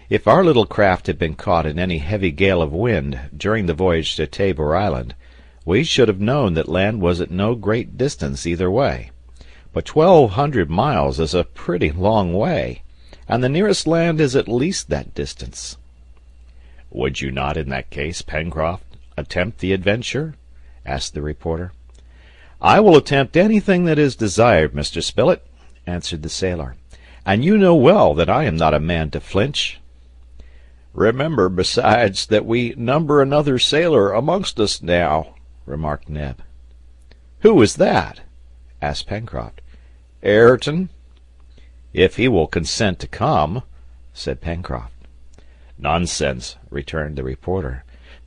If our little craft had been caught in any heavy gale of wind during the voyage to Tabor Island, we should have known that land was at no great distance either way. But 1,200 miles is a pretty long way, and the nearest land is at least that distance. "Would you not, in that case, Pencroft, attempt the adventure?" asked the reporter. "I will attempt anything that is desired, Mr. Spilett," answered the sailor, "and you know well that I am not a man to flinch." "Remember, besides, that we number another sailor amongst us now," remarked Neb. "Who is that?" asked Pencroft. "Ayrton." "If he will consent to come," said Pencroft. "Nonsense," returned the reporter.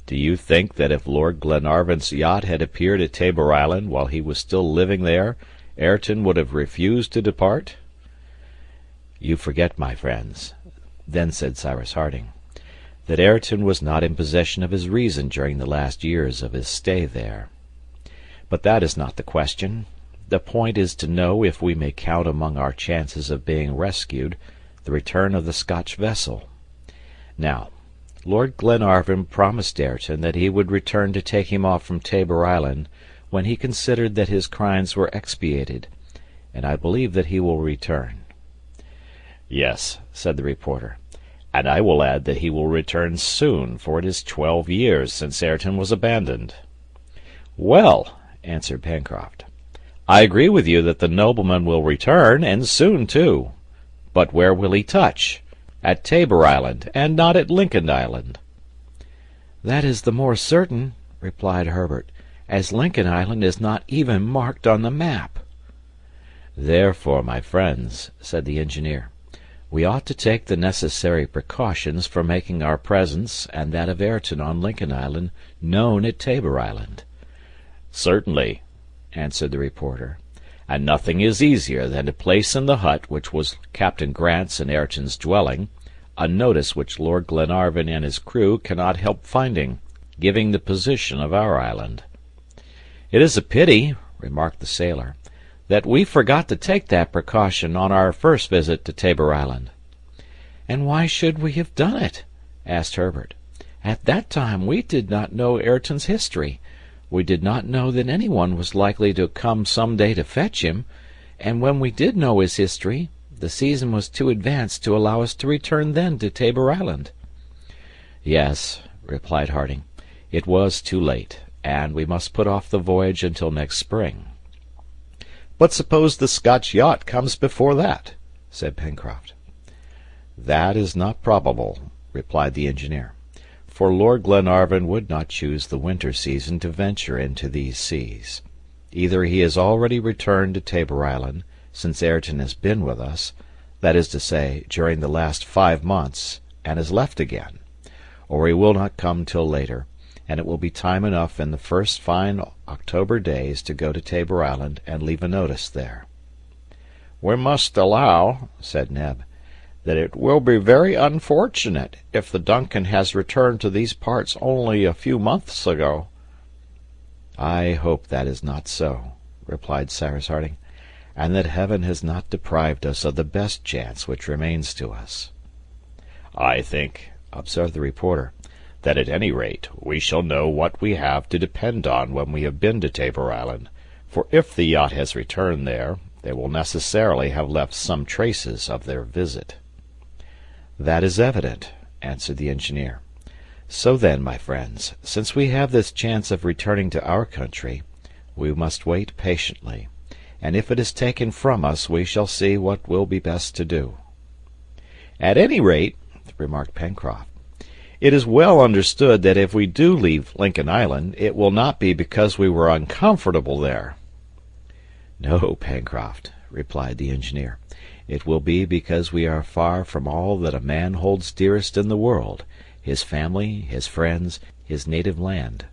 "Do you think that if Lord Glenarvan's yacht had appeared at Tabor Island while he was still living there, Ayrton would have refused to depart?" "You forget, my friends," then said Cyrus Harding, "that Ayrton was not in possession of his reason during the last years of his stay there. But that is not the question. The point is to know if we may count among our chances of being rescued the return of the Scotch vessel. Now, Lord Glenarvan promised Ayrton that he would return to take him off from Tabor Island when he considered that his crimes were expiated, and I believe that he will return." "Yes," said the reporter, "and I will add that he will return soon, for it is 12 years since Ayrton was abandoned." "Well," answered Pencroft, "I agree with you that the nobleman will return, and soon too. But where will he touch? At Tabor Island, and not at Lincoln Island." "That is the more certain," replied Herbert, "as Lincoln Island is not even marked on the map." "Therefore, my friends," said the engineer, "we ought to take the necessary precautions for making our presence and that of Ayrton on Lincoln Island known at Tabor Island." "Certainly," answered the reporter, "and nothing is easier than to place in the hut which was Captain Grant's and Ayrton's dwelling a notice which Lord Glenarvan and his crew cannot help finding, giving the position of our island." "It is a pity," remarked the sailor, "that we forgot to take that precaution on our first visit to Tabor Island." "And why should we have done it?" asked Herbert. "At that time we did not know Ayrton's history. We did not know that anyone was likely to come some day to fetch him, and when we did know his history, the season was too advanced to allow us to return then to Tabor Island." "Yes," replied Harding, "it was too late, and we must put off the voyage until next spring." "But suppose the Scotch yacht comes before that?" said Pencroft. "That is not probable," replied the engineer, "for Lord Glenarvan would not choose the winter season to venture into these seas. Either he has already returned to Tabor Island, since Ayrton has been with us, that is to say, during the last 5 months, and has left again, or he will not come till later, and it will be time enough in the first fine October days to go to Tabor Island and leave a notice there." "We must allow," said Neb, "that it will be very unfortunate if the Duncan has returned to these parts only a few months ago." "I hope that is not so," replied Cyrus Harding, "and that Heaven has not deprived us of the best chance which remains to us." "I think," observed the reporter, "that at any rate we shall know what we have to depend on when we have been to Tabor Island, for if the yacht has returned there, they will necessarily have left some traces of their visit." "That is evident," answered the engineer. "So then, my friends, since we have this chance of returning to our country, we must wait patiently, and if it is taken from us we shall see what will be best to do." "At any rate," remarked Pencroft, "it is well understood that if we do leave Lincoln Island, it will not be because we were uncomfortable there." "No, Pencroft," replied the engineer, "it will be because we are far from all that a man holds dearest in the world, his family, his friends, his native land."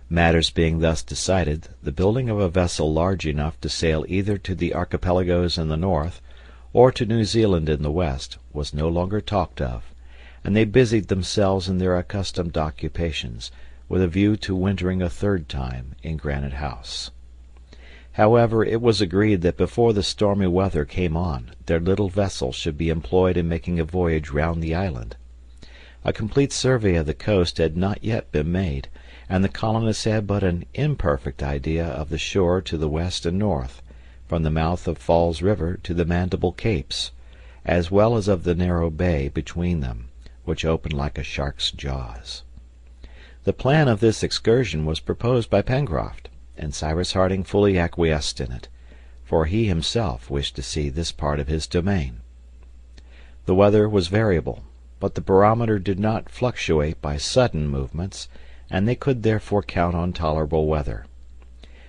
Matters being thus decided, the building of a vessel large enough to sail either to the archipelagos in the north, or to New Zealand in the west, was no longer talked of, and they busied themselves in their accustomed occupations, with a view to wintering a third time in Granite House. However, it was agreed that before the stormy weather came on, their little vessel should be employed in making a voyage round the island. A complete survey of the coast had not yet been made, and the colonists had but an imperfect idea of the shore to the west and north, from the mouth of Falls River to the Mandible Capes, as well as of the narrow bay between them, which opened like a shark's jaws. The plan of this excursion was proposed by Pencroft, and Cyrus Harding fully acquiesced in it, for he himself wished to see this part of his domain. The weather was variable, but the barometer did not fluctuate by sudden movements, and they could therefore count on tolerable weather.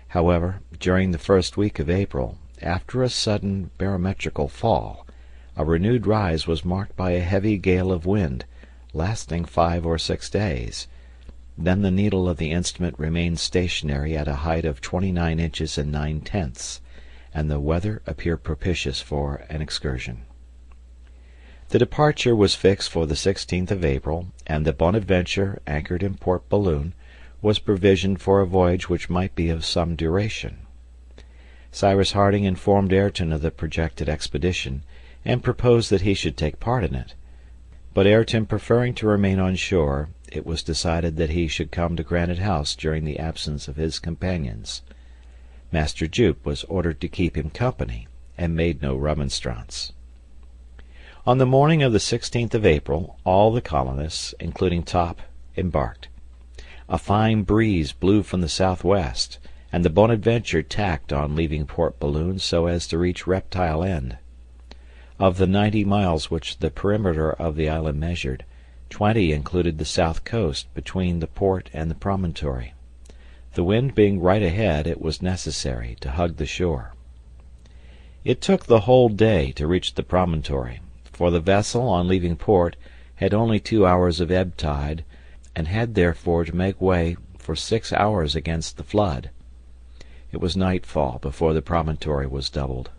However, during the first week of April, after a sudden barometrical fall, a renewed rise was marked by a heavy gale of wind, lasting 5 or 6 days. Then the needle of the instrument remained stationary at a height of 29 inches and 9/10, and the weather appeared propitious for an excursion. The departure was fixed for the 16th of April, and the Bonadventure, anchored in Port Balloon, was provisioned for a voyage which might be of some duration. Cyrus Harding informed Ayrton of the projected expedition, and proposed that he should take part in it. But Ayrton preferring to remain on shore, it was decided that he should come to Granite House during the absence of his companions. Master Jup was ordered to keep him company, and made no remonstrance. On the morning of the 16th of April, all the colonists, including Top, embarked. A fine breeze blew from the southwest, and the Bonadventure tacked on leaving Port Balloon so as to reach Reptile End. Of the 90 miles which the perimeter of the island measured, 20 included the south coast between the port and the promontory. The wind being right ahead, it was necessary to hug the shore. It took the whole day to reach the promontory, for the vessel, on leaving port, had only 2 hours of ebb tide, and had therefore to make way for 6 hours against the flood. It was nightfall before the promontory was doubled.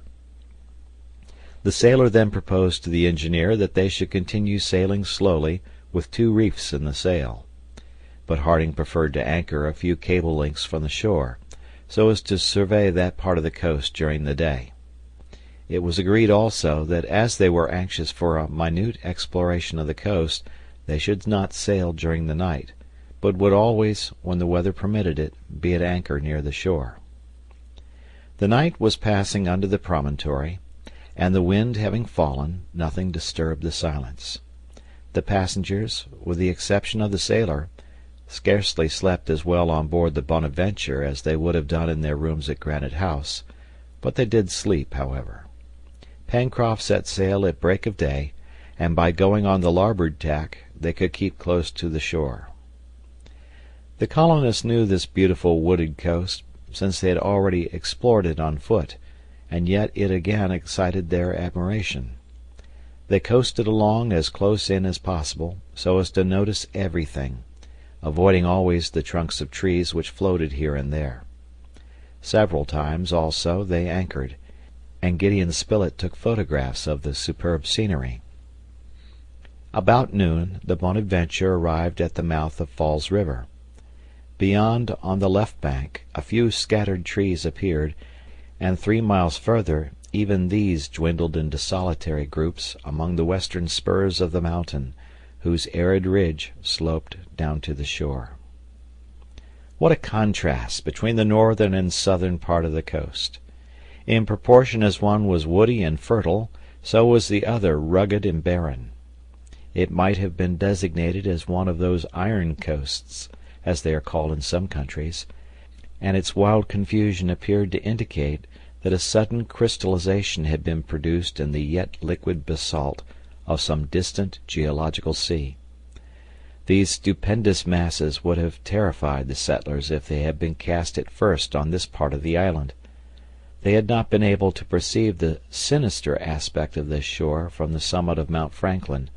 The sailor then proposed to the engineer that they should continue sailing slowly, with 2 reefs in the sail. But Harding preferred to anchor a few cable lengths from the shore, so as to survey that part of the coast during the day. It was agreed also that as they were anxious for a minute exploration of the coast, they should not sail during the night, but would always, when the weather permitted it, be at anchor near the shore. The night was passing under the promontory, and the wind having fallen, nothing disturbed the silence. The passengers, with the exception of the sailor, scarcely slept as well on board the Bonadventure as they would have done in their rooms at Granite House, but they did sleep, however. Pencroft set sail at break of day, and by going on the larboard tack they could keep close to the shore. The colonists knew this beautiful wooded coast, since they had already explored it on foot, and yet it again excited their admiration. They coasted along as close in as possible, so as to notice everything, avoiding always the trunks of trees which floated here and there. Several times, also, they anchored, and Gideon Spilett took photographs of the superb scenery. About noon the Bonadventure arrived at the mouth of Falls River. Beyond, on the left bank, a few scattered trees appeared, and 3 miles further even these dwindled into solitary groups among the western spurs of the mountain, whose arid ridge sloped down to the shore. What a contrast between the northern and southern part of the coast! In proportion as one was woody and fertile, so was the other rugged and barren. It might have been designated as one of those iron coasts, as they are called in some countries, and its wild confusion appeared to indicate that a sudden crystallization had been produced in the yet liquid basalt of some distant geological sea. These stupendous masses would have terrified the settlers if they had been cast at first on this part of the island. They had not been able to perceive the sinister aspect of this shore from the summit of Mount Franklin,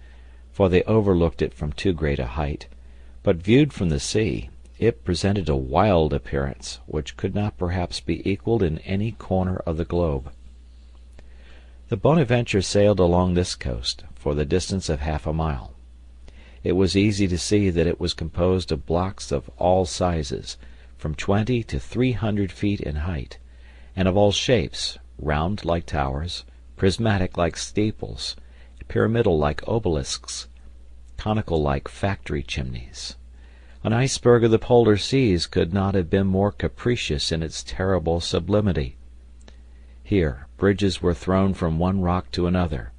for they overlooked it from too great a height, but viewed from the sea, it presented a wild appearance which could not perhaps be equaled in any corner of the globe. The Bonadventure sailed along this coast for the distance of half a mile. It was easy to see that it was composed of blocks of all sizes, from 20 to 300 feet in height, and of all shapes, round like towers, prismatic like steeples, pyramidal like obelisks, conical like factory chimneys. An iceberg of the polar seas could not have been more capricious in its terrible sublimity. Here bridges were thrown from one rock to another;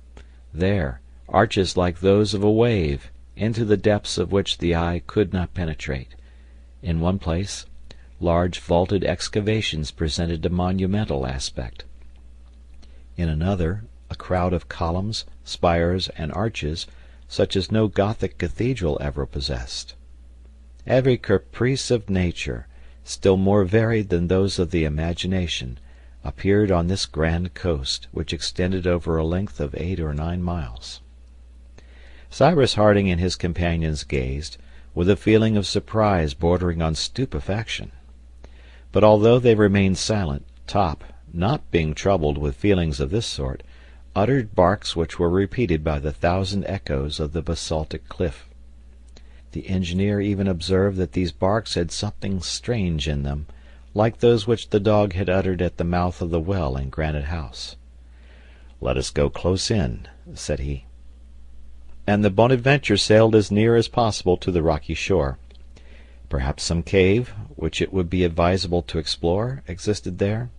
there arches like those of a wave, into the depths of which the eye could not penetrate. In one place, large vaulted excavations presented a monumental aspect. In another, a crowd of columns, spires, and arches, such as no Gothic cathedral ever possessed. Every caprice of nature, still more varied than those of the imagination, appeared on this grand coast, which extended over a length of 8 or 9 miles. Cyrus Harding and his companions gazed, with a feeling of surprise bordering on stupefaction. But although they remained silent, Top, not being troubled with feelings of this sort, uttered barks which were repeated by the 1,000 echoes of the basaltic cliff. The engineer even observed that these barks had something strange in them, like those which the dog had uttered at the mouth of the well in Granite House. "Let us go close in," said he. And the Bonadventure sailed as near as possible to the rocky shore. Perhaps some cave, which it would be advisable to explore, existed there.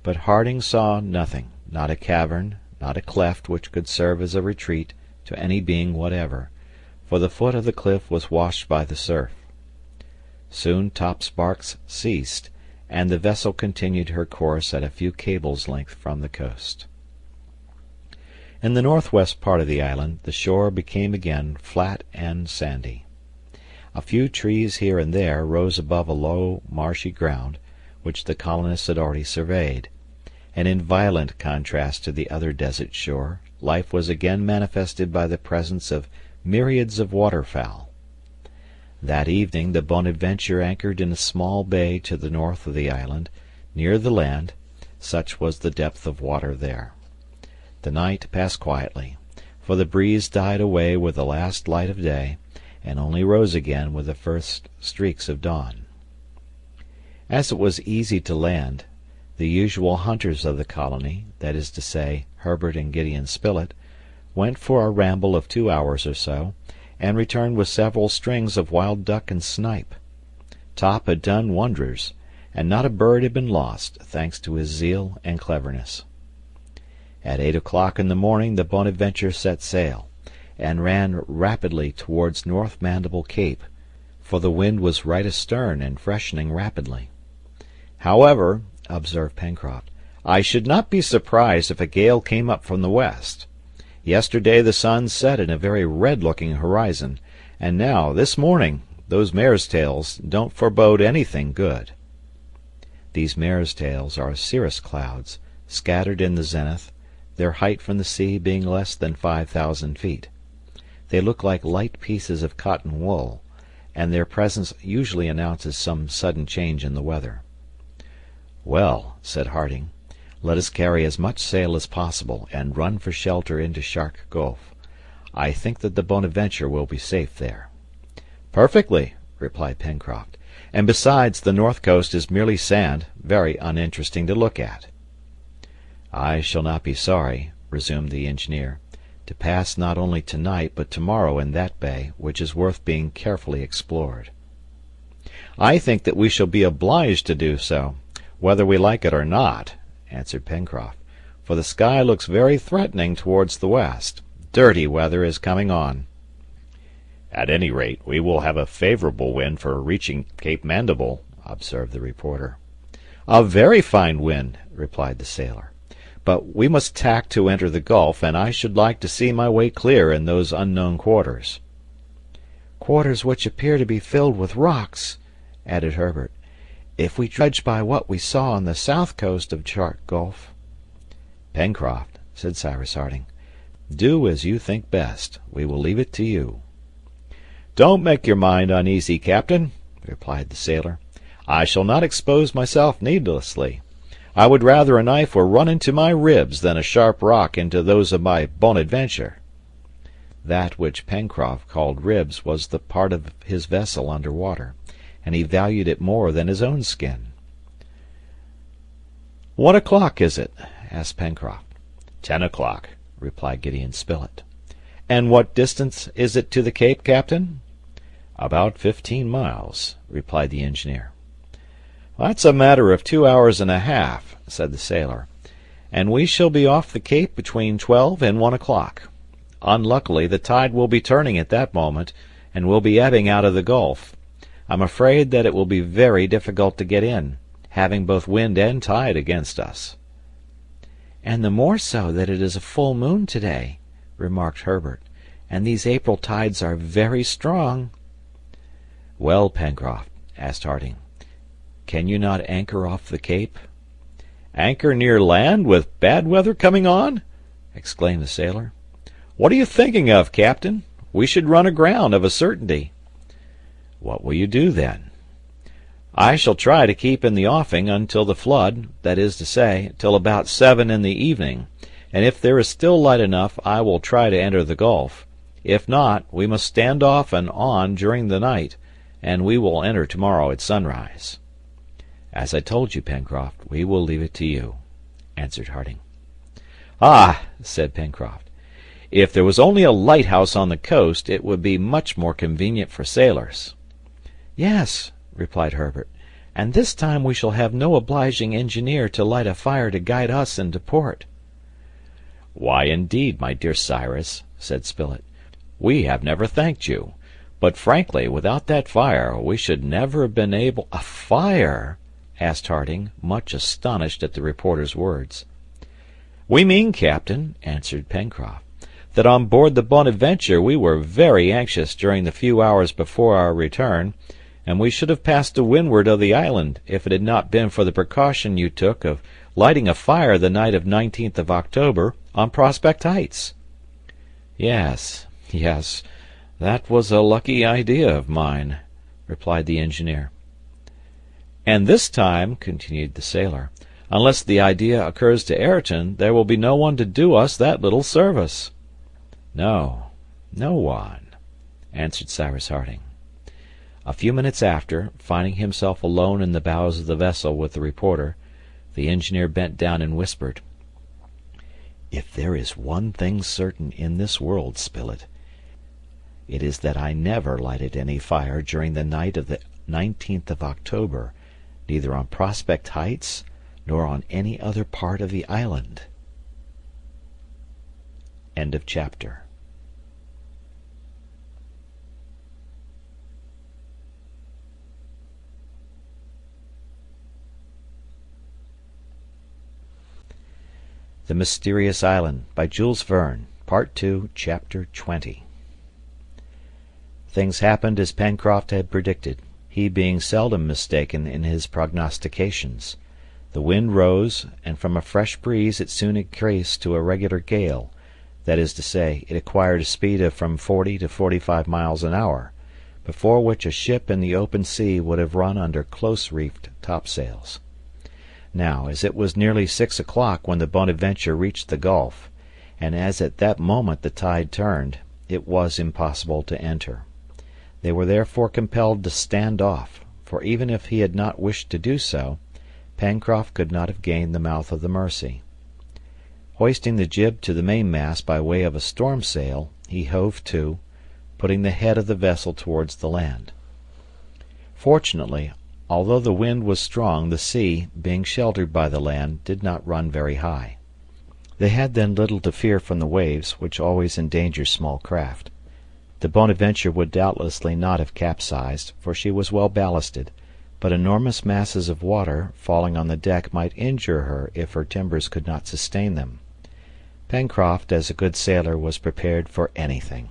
But Harding saw nothing, not a cavern, not a cleft which could serve as a retreat to any being whatever, for the foot of the cliff was washed by the surf. Soon Top's barks ceased, and the vessel continued her course at a few cables' length from the coast. In the northwest part of the island the shore became again flat and sandy. A few trees here and there rose above a low, marshy ground, which the colonists had already surveyed, and in violent contrast to the other desert shore, life was again manifested by the presence of myriads of waterfowl. That evening the Bonadventure anchored in a small bay to the north of the island, near the land, such was the depth of water there. The night passed quietly, for the breeze died away with the last light of day, and only rose again with the first streaks of dawn. As it was easy to land, the usual hunters of the colony, that is to say, Herbert and Gideon Spilett, went for a ramble of 2 hours or so, and returned with several strings of wild duck and snipe. Top had done wonders, and not a bird had been lost, thanks to his zeal and cleverness. At 8 o'clock in the morning the Bonadventure set sail, and ran rapidly towards North Mandible Cape, for the wind was right astern and freshening rapidly. "However," observed Pencroft, "I should not be surprised if a gale came up from the west. Yesterday the sun set in a very red-looking horizon, and now, this morning, those mare's tails don't forebode anything good." These mare's tails are cirrus clouds, scattered in the zenith, their height from the sea being less than 5,000 feet. They look like light pieces of cotton wool, and their presence usually announces some sudden change in the weather. "Well," said Harding, "let us carry as much sail as possible, and run for shelter into Shark Gulf. I think that the Bonadventure will be safe there." "Perfectly," replied Pencroft, "and besides, the north coast is merely sand, very uninteresting to look at." "I shall not be sorry," resumed the engineer, "to pass not only tonight but tomorrow in that bay, which is worth being carefully explored." "I think that we shall be obliged to do so, whether we like it or not," answered Pencroft, "for the sky looks very threatening towards the west. Dirty weather is coming on." "At any rate, we will have a favorable wind for reaching Cape Mandible," observed the reporter. "A very fine wind," replied the sailor. "But we must tack to enter the Gulf, and I should like to see my way clear in those unknown quarters." "Quarters which appear to be filled with rocks," added Herbert, "if we judge by what we saw on the south coast of Shark Gulf." "Pencroft," said Cyrus Harding, "do as you think best. We will leave it to you." "Don't make your mind uneasy, captain," replied the sailor. "I shall not expose myself needlessly. I would rather a knife were run into my ribs than a sharp rock into those of my Bonadventure." That which Pencroft called ribs was the part of his vessel under water, and he valued it more than his own skin. "What o'clock is it?" asked Pencroft. 10 o'clock, replied Gideon Spilett. "And what distance is it to the Cape, captain?" "About 15 miles," replied the engineer. "That's a matter of 2 hours and a half," said the sailor, "and we shall be off the Cape between 12 and 1 o'clock. Unluckily, the tide will be turning at that moment, and will be ebbing out of the Gulf. I'm afraid that it will be very difficult to get in, having both wind and tide against us." "And the more so that it is a full moon today," remarked Herbert, "and these April tides are very strong." "Well, Pencroft," asked Harding, "can you not anchor off the Cape?" "Anchor near land with bad weather coming on?" exclaimed the sailor. "What are you thinking of, captain? We should run aground of a certainty." "What will you do, then?" "I shall try to keep in the offing until the flood, that is to say, till about 7 in the evening, and if there is still light enough I will try to enter the Gulf. If not, we must stand off and on during the night, and we will enter tomorrow at sunrise." "As I told you, Pencroft, we will leave it to you," answered Harding. "Ah!" said Pencroft, "if there was only a lighthouse on the coast, it would be much more convenient for sailors." "Yes," replied Herbert, "and this time we shall have no obliging engineer to light a fire to guide us into port." "Why, indeed, my dear Cyrus," said Spilett, "we have never thanked you. But frankly, without that fire, we should never have been able—" "A fire?" asked Harding, much astonished at the reporter's words. "We mean, captain," answered Pencroft, "that on board the Bonadventure we were very anxious during the few hours before our return, and we should have passed to windward of the island if it had not been for the precaution you took of lighting a fire the night of 19th of October on Prospect Heights." Yes, yes, that was a lucky idea of mine," replied the engineer. "And this time," continued the sailor, "unless the idea occurs to Ayrton, there will be no one to do us that little service." "No, no one," answered Cyrus Harding. A few minutes after, finding himself alone in the bows of the vessel with the reporter, the engineer bent down and whispered, "If there is one thing certain in this world, Spilett, it is that I never lighted any fire during the night of the 19th of October, neither on Prospect Heights nor on any other part of the island." End of chapter. The Mysterious Island by Jules Verne, Part 2, Chapter 20. Things happened as Pencroft had predicted, he being seldom mistaken in his prognostications. The wind rose, and from a fresh breeze it soon increased to a regular gale, that is to say, it acquired a speed of from 40 to 45 miles an hour, before which a ship in the open sea would have run under close-reefed topsails. Now, as it was nearly 6 o'clock when the Bonadventure reached the Gulf, and as at that moment the tide turned, it was impossible to enter. They were therefore compelled to stand off, for even if he had not wished to do so, Pencroft could not have gained the mouth of the Mercy. Hoisting the jib to the mainmast by way of a storm sail, he hove to, putting the head of the vessel towards the land. Fortunately, although the wind was strong, the sea, being sheltered by the land, did not run very high. They had then little to fear from the waves, which always endanger small craft. The Bonadventure would doubtlessly not have capsized, for she was well ballasted, but enormous masses of water falling on the deck might injure her if her timbers could not sustain them. Pencroft, as a good sailor, was prepared for anything.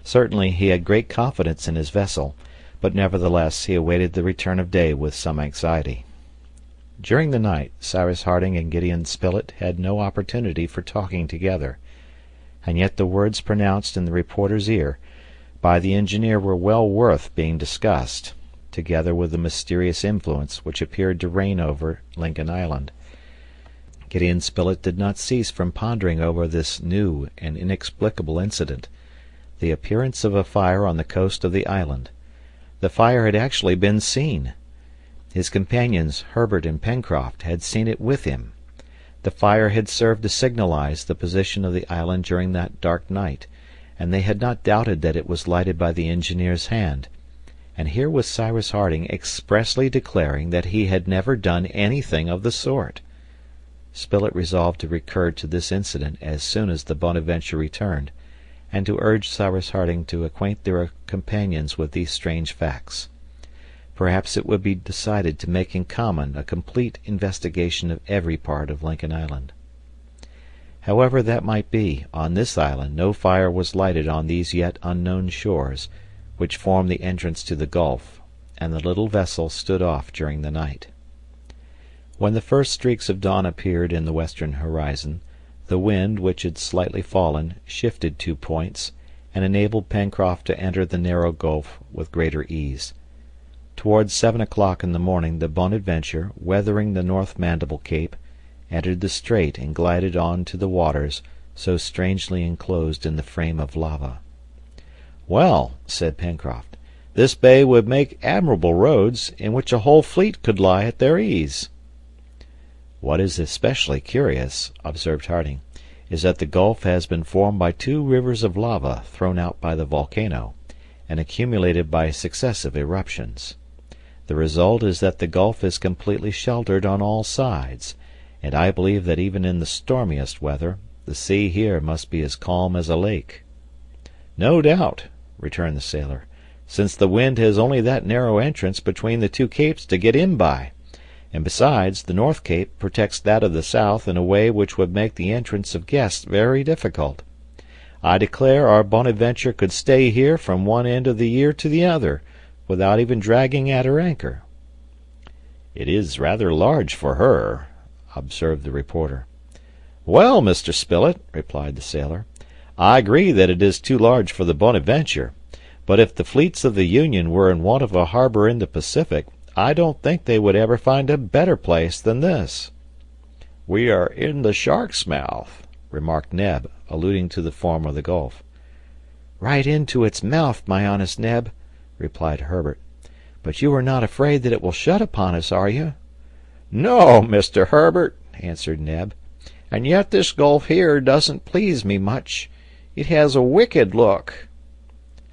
Certainly he had great confidence in his vessel, but nevertheless he awaited the return of day with some anxiety. During the night Cyrus Harding and Gideon Spilett had no opportunity for talking together, and yet the words pronounced in the reporter's ear by the engineer were well worth being discussed, together with the mysterious influence which appeared to reign over Lincoln Island. Gideon Spilett did not cease from pondering over this new and inexplicable incident, the appearance of a fire on the coast of the island. The fire had actually been seen. His companions, Herbert and Pencroft, had seen it with him. The fire had served to signalize the position of the island during that dark night, and they had not doubted that it was lighted by the engineer's hand. And here was Cyrus Harding expressly declaring that he had never done anything of the sort. Spilett resolved to recur to this incident as soon as the Bonadventure returned, and to urge Cyrus Harding to acquaint their companions with these strange facts. Perhaps it would be decided to make in common a complete investigation of every part of Lincoln Island. However that might be, on this island no fire was lighted on these yet unknown shores, which form the entrance to the gulf, and the little vessel stood off during the night. When the first streaks of dawn appeared in the western horizon, the wind, which had slightly fallen, shifted 2 points, and enabled Pencroft to enter the narrow gulf with greater ease. Towards 7 o'clock in the morning the Bonadventure, weathering the North Mandible Cape, entered the strait and glided on to the waters so strangely enclosed in the frame of lava. "Well," said Pencroft, "this bay would make admirable roads, in which a whole fleet could lie at their ease." "What is especially curious," observed Harding, "is that the gulf has been formed by 2 rivers of lava thrown out by the volcano, and accumulated by successive eruptions. The result is that the gulf is completely sheltered on all sides, and I believe that even in the stormiest weather the sea here must be as calm as a lake." "No doubt," returned the sailor, "since the wind has only that narrow entrance between the 2 capes to get in by, and besides, the North Cape protects that of the south in a way which would make the entrance of guests very difficult. I declare our Bonadventure could stay here from one end of the year to the other, without even dragging at her anchor." "It is rather large for her," observed the reporter. "Well, Mr. Spilett," replied the sailor, "I agree that it is too large for the Bonadventure, but if the fleets of the Union were in want of a harbor in the Pacific, I don't think they would ever find a better place than this." "We are in the Shark's Mouth," remarked Neb, alluding to the form of the gulf. "Right into its mouth, my honest Neb," replied Herbert. "But you are not afraid that it will shut upon us, are you?" "No, Mr. Herbert," answered Neb, "and yet this gulf here doesn't please me much. It has a wicked look."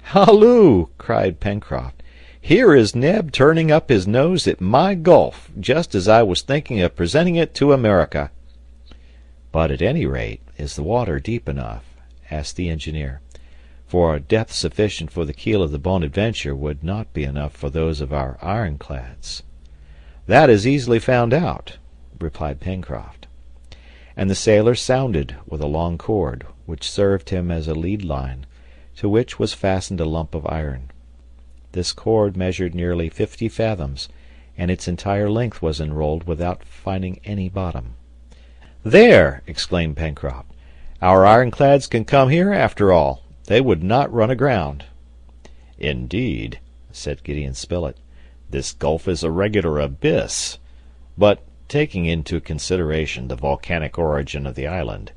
"Halloo!" cried Pencroft. "Here is Neb turning up his nose at my gulf, just as I was thinking of presenting it to America." "But at any rate, is the water deep enough?" asked the engineer. "For a depth sufficient for the keel of the Bonadventure would not be enough for those of our ironclads." "That is easily found out," replied Pencroft. And the sailor sounded with a long cord, which served him as a lead line, to which was fastened a lump of iron. This cord measured nearly 50 fathoms, and its entire length was enrolled without finding any bottom. "There!" exclaimed Pencroft. "Our ironclads can come here after all. They would not run aground." "Indeed," said Gideon Spilett, "this gulf is a regular abyss. But, taking into consideration the volcanic origin of the island,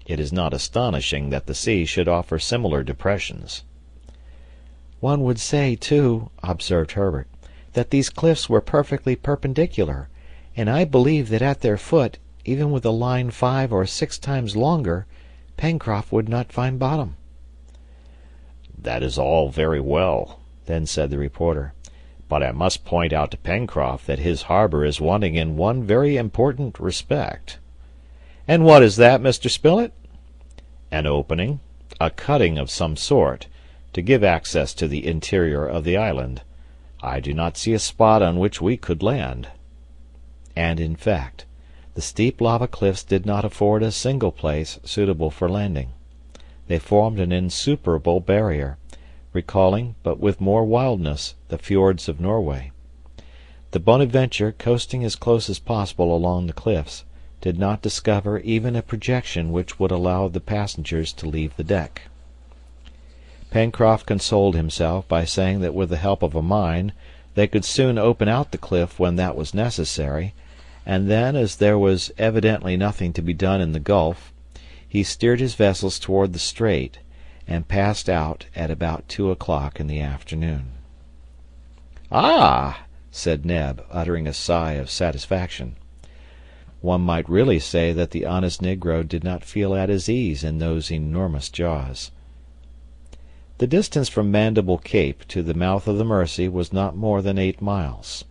it is not astonishing that the sea should offer similar depressions." "One would say, too," observed Herbert, "that these cliffs were perfectly perpendicular, and I believe that at their foot, even with a line 5 or 6 times longer, Pencroft would not find bottom." "That is all very well," then said the reporter, "but I must point out to Pencroft that his harbor is wanting in one very important respect." "And what is that, Mr. Spilett?" "An opening, a cutting of some sort, to give access to the interior of the island. I do not see a spot on which we could land." And, in fact, the steep lava cliffs did not afford a single place suitable for landing. They formed an insuperable barrier, recalling, but with more wildness, the fjords of Norway. The Bonadventure, coasting as close as possible along the cliffs, did not discover even a projection which would allow the passengers to leave the deck. Pencroft consoled himself by saying that with the help of a mine they could soon open out the cliff when that was necessary, and then, as there was evidently nothing to be done in the gulf, he steered his vessels toward the strait, and passed out at about 2 o'clock in the afternoon. "Ah!" said Neb, uttering a sigh of satisfaction. One might really say that the honest negro did not feel at his ease in those enormous jaws. The distance from Mandible Cape to the mouth of the Mersey was not more than 8 miles.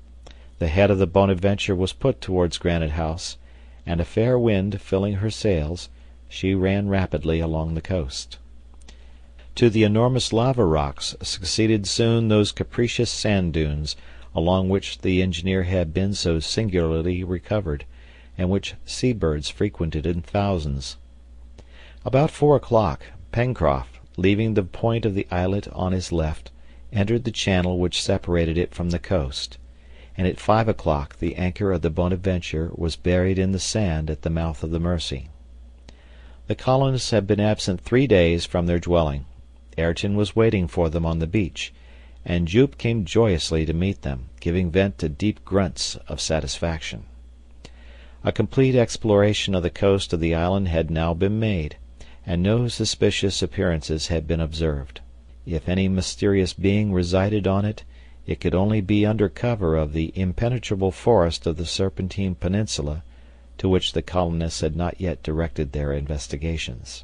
The head of the Bonadventure was put towards Granite House, and a fair wind filling her sails, she ran rapidly along the coast. To the enormous lava rocks succeeded soon those capricious sand dunes, along which the engineer had been so singularly recovered, and which sea-birds frequented in thousands. About 4 o'clock, Pencroft, leaving the point of the islet on his left, entered the channel which separated it from the coast, and at 5 o'clock the anchor of the Bonadventure was buried in the sand at the mouth of the Mersey. The colonists had been absent 3 days from their dwelling. Ayrton was waiting for them on the beach, and Jup came joyously to meet them, giving vent to deep grunts of satisfaction. A complete exploration of the coast of the island had now been made, and no suspicious appearances had been observed. If any mysterious being resided on it, it could only be under cover of the impenetrable forest of the Serpentine Peninsula, to which the colonists had not yet directed their investigations.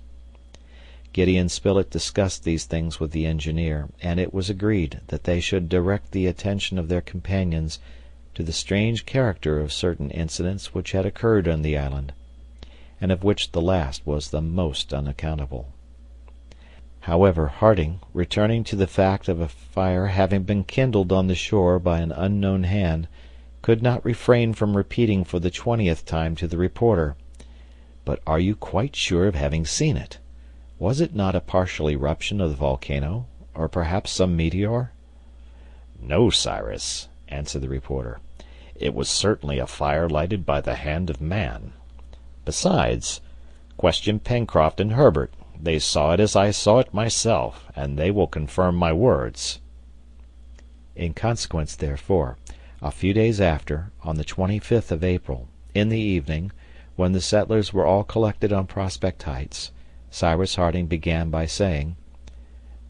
Gideon Spilett discussed these things with the engineer, and it was agreed that they should direct the attention of their companions to the strange character of certain incidents which had occurred on the island, and of which the last was the most unaccountable. However, Harding, returning to the fact of a fire having been kindled on the shore by an unknown hand, could not refrain from repeating for the 20th time to the reporter, "But are you quite sure of having seen it? Was it not a partial eruption of the volcano, or perhaps some meteor?" "No, Cyrus," answered the reporter. "It was certainly a fire lighted by the hand of man. Besides, question Pencroft and Herbert. They saw it as I saw it myself, and they will confirm my words." In consequence, therefore, a few days after, on the 25th of April, in the evening, when the settlers were all collected on Prospect Heights, Cyrus Harding began by saying,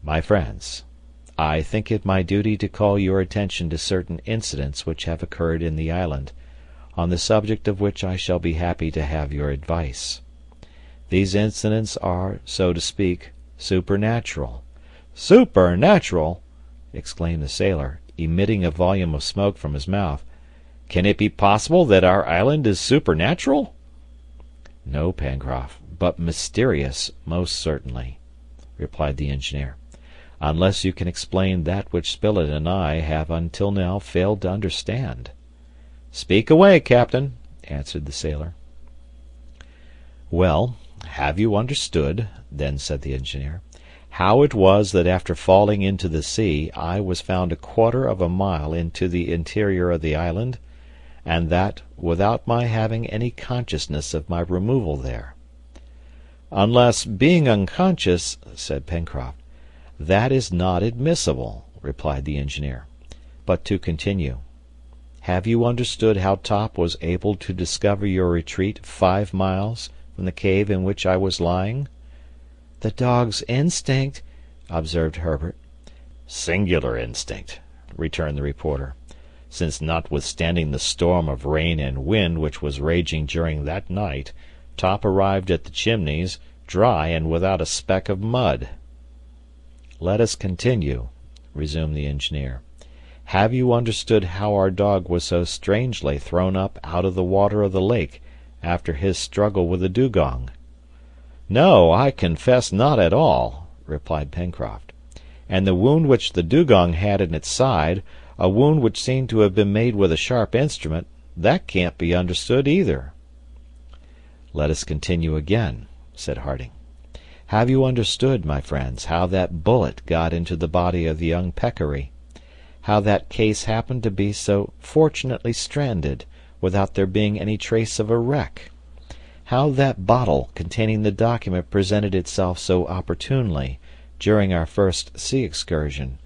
"My friends, I think it my duty to call your attention to certain incidents which have occurred in the island, on the subject of which I shall be happy to have your advice. These incidents are, so to speak, supernatural." "Supernatural!" exclaimed the sailor, emitting a volume of smoke from his mouth. "Can it be possible that our island is supernatural?" "No, Pencroft, but mysterious, most certainly," replied the engineer, "unless you can explain that which Spilett and I have until now failed to understand." "Speak away, captain," answered the sailor. "Well, have you understood," then said the engineer, "how it was that after falling into the sea I was found 1/4 of a mile into the interior of the island, and that without my having any consciousness of my removal there?" "Unless, being unconscious," said Pencroft. "That is not admissible," replied the engineer. "But to continue. Have you understood how Top was able to discover your retreat 5 miles from the cave in which I was lying?" "The dog's instinct," observed Herbert. "Singular instinct," returned the reporter, "since notwithstanding the storm of rain and wind which was raging during that night, Top arrived at the Chimneys, dry and without a speck of mud." "Let us continue," resumed the engineer. "Have you understood how our dog was so strangely thrown up out of the water of the lake after his struggle with the dugong?" "No, I confess not at all," replied Pencroft. "And the wound which the dugong had in its side, a wound which seemed to have been made with a sharp instrument, that can't be understood either." "Let us continue again," said Harding. "Have you understood, my friends, how that bullet got into the body of the young peccary? How that case happened to be so fortunately stranded, without there being any trace of a wreck? How that bottle containing the document presented itself so opportunely during our first sea excursion?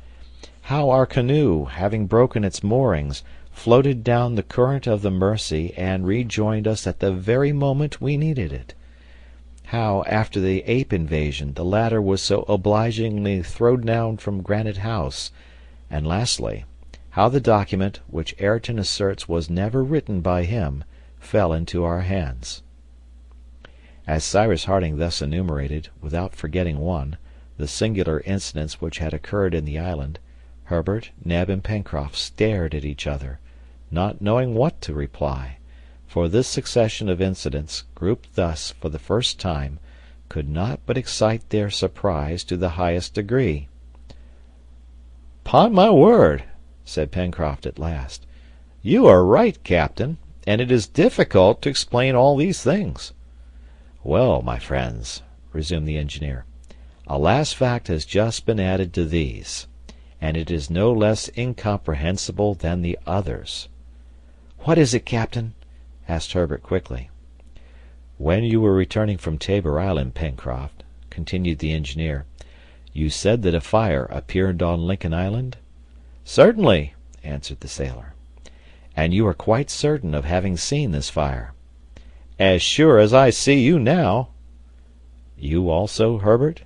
How our canoe, having broken its moorings, floated down the current of the Mersey and rejoined us at the very moment we needed it? How, after the ape invasion, the ladder was so obligingly thrown down from Granite House? And lastly, how the document, which Ayrton asserts was never written by him, fell into our hands. As Cyrus Harding thus enumerated, without forgetting one, the singular incidents which had occurred in the island, Herbert, Neb, and Pencroft stared at each other, not knowing what to reply, for this succession of incidents, grouped thus for the first time, could not but excite their surprise to the highest degree. "'Pon my word," said Pencroft at last, "you are right, captain, and it is difficult to explain all these things." "Well, my friends," resumed the engineer, "a last fact has just been added to these, and it is no less incomprehensible than the others." "What is it, captain?" asked Herbert quickly. "When you were returning from Tabor Island, Pencroft," continued the engineer, "you said that a fire appeared on Lincoln Island?" "Certainly," answered the sailor. "And you are quite certain of having seen this fire?" "As sure as I see you now." "You also, Herbert?"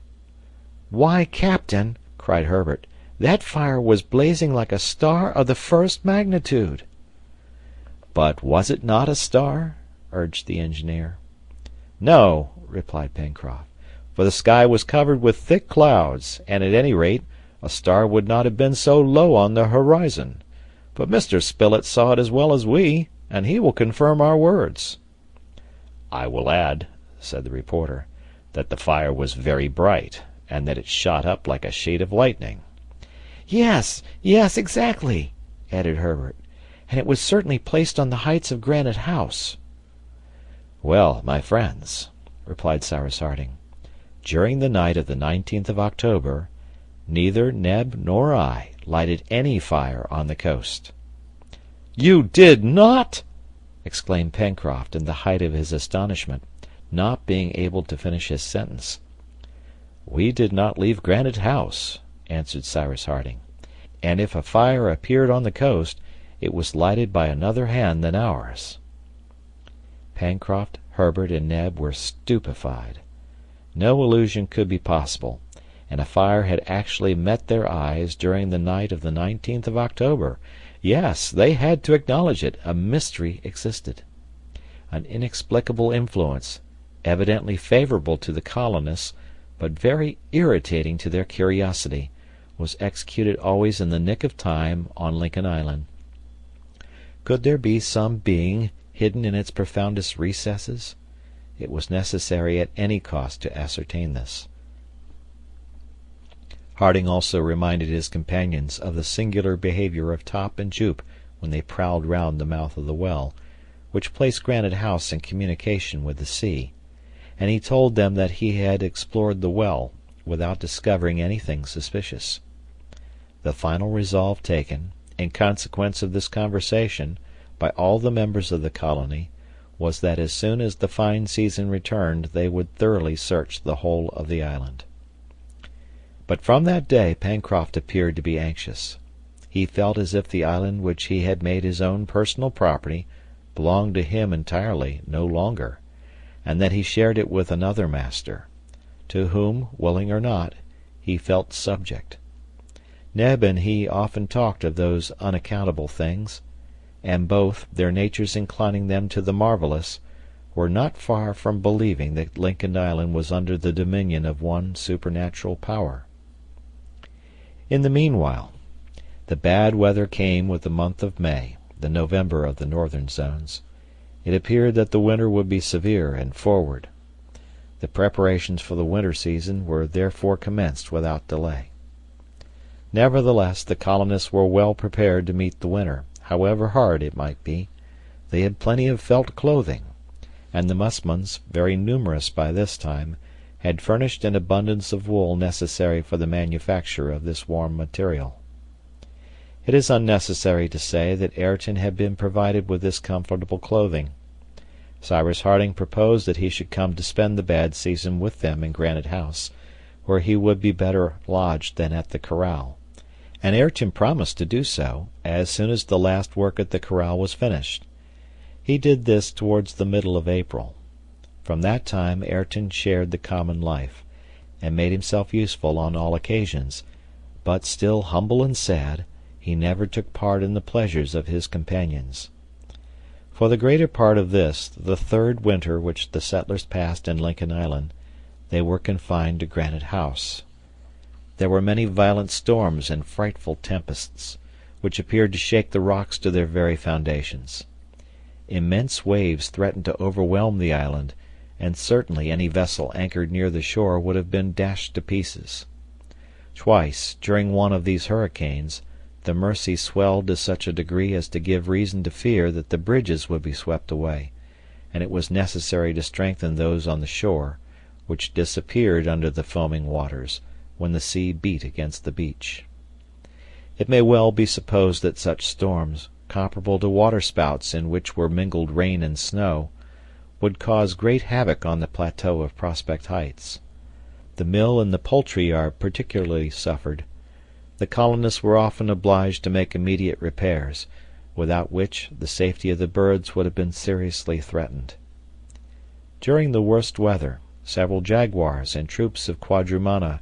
"Why, captain," cried Herbert, "that fire was blazing like a star of the first magnitude." "But was it not a star?" urged the engineer. "No," replied Pencroft, "for the sky was covered with thick clouds, and at any rate a star would not have been so low on the horizon. But Mr. Spilett saw it as well as we, and he will confirm our words." "I will add," said the reporter, "that the fire was very bright, and that it shot up like a shade of lightning." Yes, yes, exactly," added Herbert, "and it was certainly placed on the heights of Granite House." "Well, my friends," replied Cyrus Harding, "during the night of the 19th of October, neither Neb nor I lighted any fire on the coast." "You did not!" exclaimed Pencroft in the height of his astonishment, not being able to finish his sentence. "We did not leave Granite House," answered Cyrus Harding, "and if a fire appeared on the coast, it was lighted by another hand than ours." Pencroft, Herbert, and Neb were stupefied. No illusion could be possible, and a fire had actually met their eyes during the night of the 19th of October. Yes, they had to acknowledge it, a mystery existed. An inexplicable influence, evidently favorable to the colonists, but very irritating to their curiosity, was executed always in the nick of time on Lincoln Island. Could there be some being hidden in its profoundest recesses? It was necessary at any cost to ascertain this. Harding also reminded his companions of the singular behavior of Top and Jup when they prowled round the mouth of the well, which placed Granite House in communication with the sea, and he told them that he had explored the well without discovering anything suspicious. The final resolve taken, in consequence of this conversation, by all the members of the colony, was that as soon as the fine season returned they would thoroughly search the whole of the island. But from that day Pencroft appeared to be anxious. He felt as if the island which he had made his own personal property belonged to him entirely no longer, and that he shared it with another master, to whom, willing or not, he felt subject. Neb and he often talked of those unaccountable things, and both, their natures inclining them to the marvelous, were not far from believing that Lincoln Island was under the dominion of one supernatural power. In the meanwhile, the bad weather came with the month of May, the November of the northern zones. It appeared that the winter would be severe and forward. The preparations for the winter season were therefore commenced without delay. Nevertheless, the colonists were well prepared to meet the winter, however hard it might be. They had plenty of felt clothing, and the musmons, very numerous by this time, had furnished an abundance of wool necessary for the manufacture of this warm material. It is unnecessary to say that Ayrton had been provided with this comfortable clothing. Cyrus Harding proposed that he should come to spend the bad season with them in Granite House, where he would be better lodged than at the corral, and Ayrton promised to do so as soon as the last work at the corral was finished. He did this towards the middle of April. From that time Ayrton shared the common life, and made himself useful on all occasions, but still humble and sad, he he never took part in the pleasures of his companions. For the greater part of this, the third winter which the settlers passed in Lincoln Island, they were confined to Granite House. There were many violent storms and frightful tempests, which appeared to shake the rocks to their very foundations. Immense waves threatened to overwhelm the island, and certainly any vessel anchored near the shore would have been dashed to pieces. Twice, during one of these hurricanes, the Mersey swelled to such a degree as to give reason to fear that the bridges would be swept away, and it was necessary to strengthen those on the shore, which disappeared under the foaming waters, when the sea beat against the beach. It may well be supposed that such storms, comparable to waterspouts in which were mingled rain and snow, would cause great havoc on the plateau of Prospect Heights. The mill and the poultry yard particularly suffered. The colonists were often obliged to make immediate repairs, without which the safety of the birds would have been seriously threatened. During the worst weather, several jaguars and troops of quadrumana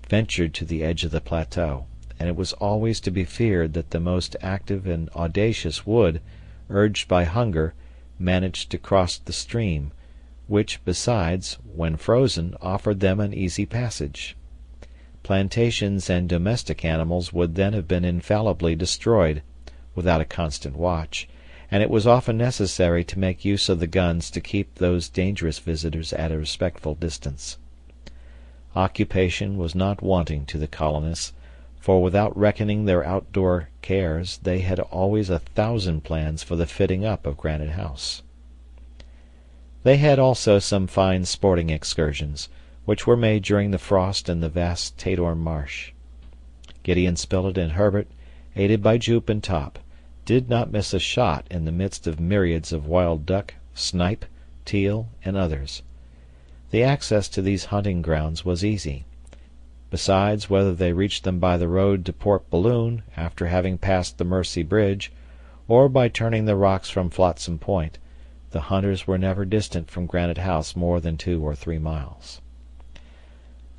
ventured to the edge of the plateau, and it was always to be feared that the most active and audacious would, urged by hunger, manage to cross the stream, which, besides, when frozen, offered them an easy passage. Plantations and domestic animals would then have been infallibly destroyed, without a constant watch, and it was often necessary to make use of the guns to keep those dangerous visitors at a respectful distance. Occupation was not wanting to the colonists, for without reckoning their outdoor cares, they had always 1,000 plans for the fitting up of Granite House. They had also some fine sporting excursions, which were made during the frost in the vast Tadorn Marsh. Gideon Spilett and Herbert, aided by Jup and Top, did not miss a shot in the midst of myriads of wild duck, snipe, teal, and others. The access to these hunting grounds was easy. Besides, whether they reached them by the road to Port Balloon, after having passed the Mersey Bridge, or by turning the rocks from Flotsam Point, the hunters were never distant from Granite House more than 2 or 3 miles.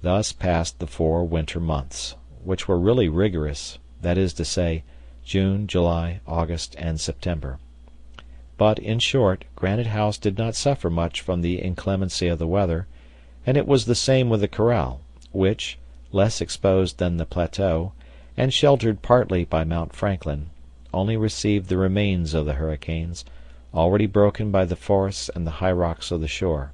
Thus passed the 4 winter months, which were really rigorous, that is to say, June, July, August, and September. But, in short, Granite House did not suffer much from the inclemency of the weather, and it was the same with the corral, which, less exposed than the plateau, and sheltered partly by Mount Franklin, only received the remains of the hurricanes, already broken by the forests and the high rocks of the shore.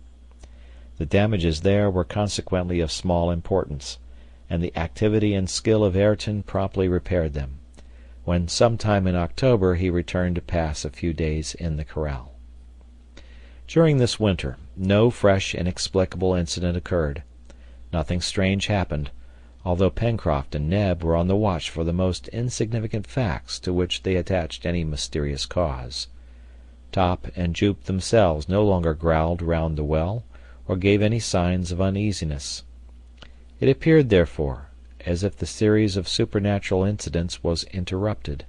The damages there were consequently of small importance, and the activity and skill of Ayrton promptly repaired them, when sometime in October he returned to pass a few days in the corral. During this winter no fresh inexplicable incident occurred. Nothing strange happened, although Pencroft and Neb were on the watch for the most insignificant facts to which they attached any mysterious cause. Top and Jup themselves no longer growled round the well, or gave any signs of uneasiness. It appeared, therefore, as if the series of supernatural incidents was interrupted,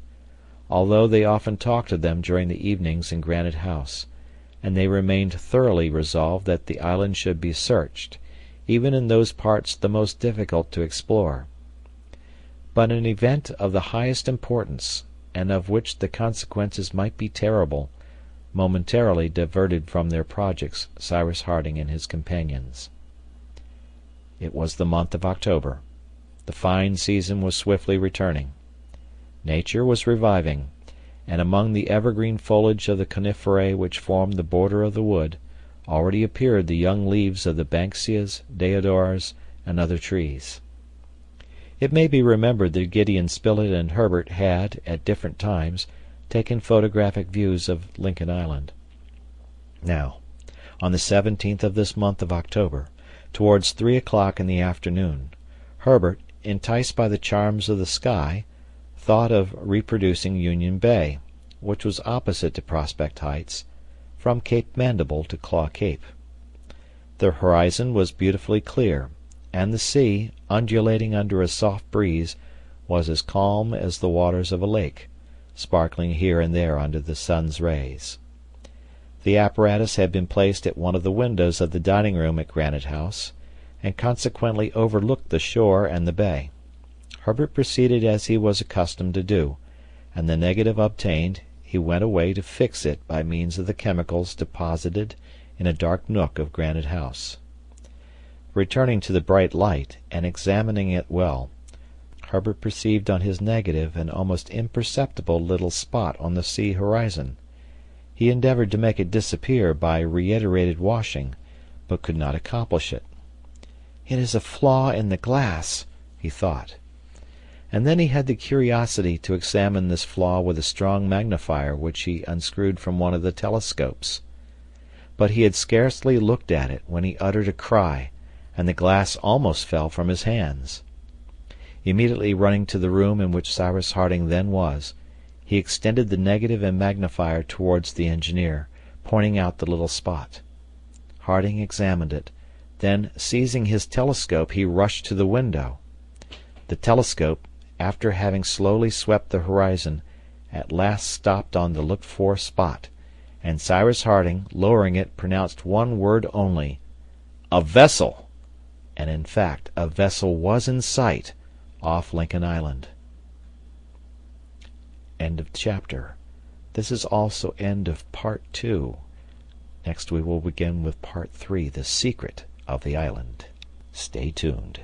although they often talked of them during the evenings in Granite House, and they remained thoroughly resolved that the island should be searched, even in those parts the most difficult to explore. But an event of the highest importance, and of which the consequences might be terrible, momentarily diverted from their projects Cyrus Harding and his companions. It was the month of October. The fine season was swiftly returning. Nature was reviving, and among the evergreen foliage of the coniferae which formed the border of the wood, already appeared the young leaves of the banksias, deodaras, and other trees. It may be remembered that Gideon Spilett and Herbert had, at different times, taken photographic views of Lincoln Island. Now, on the 17th of this month of October, towards 3 o'clock in the afternoon, Herbert, enticed by the charms of the sky, thought of reproducing Union Bay, which was opposite to Prospect Heights, from Cape Mandible to Claw Cape. The horizon was beautifully clear, and the sea, undulating under a soft breeze, was as calm as the waters of a lake, sparkling here and there under the sun's rays. The apparatus had been placed at one of the windows of the dining room at Granite House, and consequently overlooked the shore and the bay. Herbert proceeded as he was accustomed to do, and the negative obtained, he went away to fix it by means of the chemicals deposited in a dark nook of Granite House. Returning to the bright light, and examining it well, Herbert perceived on his negative an almost imperceptible little spot on the sea horizon. He endeavored to make it disappear by reiterated washing, but could not accomplish it. "It is a flaw in the glass," he thought. And then he had the curiosity to examine this flaw with a strong magnifier which he unscrewed from one of the telescopes. But he had scarcely looked at it when he uttered a cry, and the glass almost fell from his hands. Immediately running to the room in which Cyrus Harding then was, he extended the negative and magnifier towards the engineer, pointing out the little spot. Harding examined it, then seizing his telescope he rushed to the window. The telescope, after having slowly swept the horizon, at last stopped on the looked-for spot, and Cyrus Harding, lowering it, pronounced one word only: "A vessel!" And in fact a vessel was in sight off Lincoln Island. End of chapter. This is also end of part 2. Next we will begin with part 3, The Secret of the Island. Stay tuned.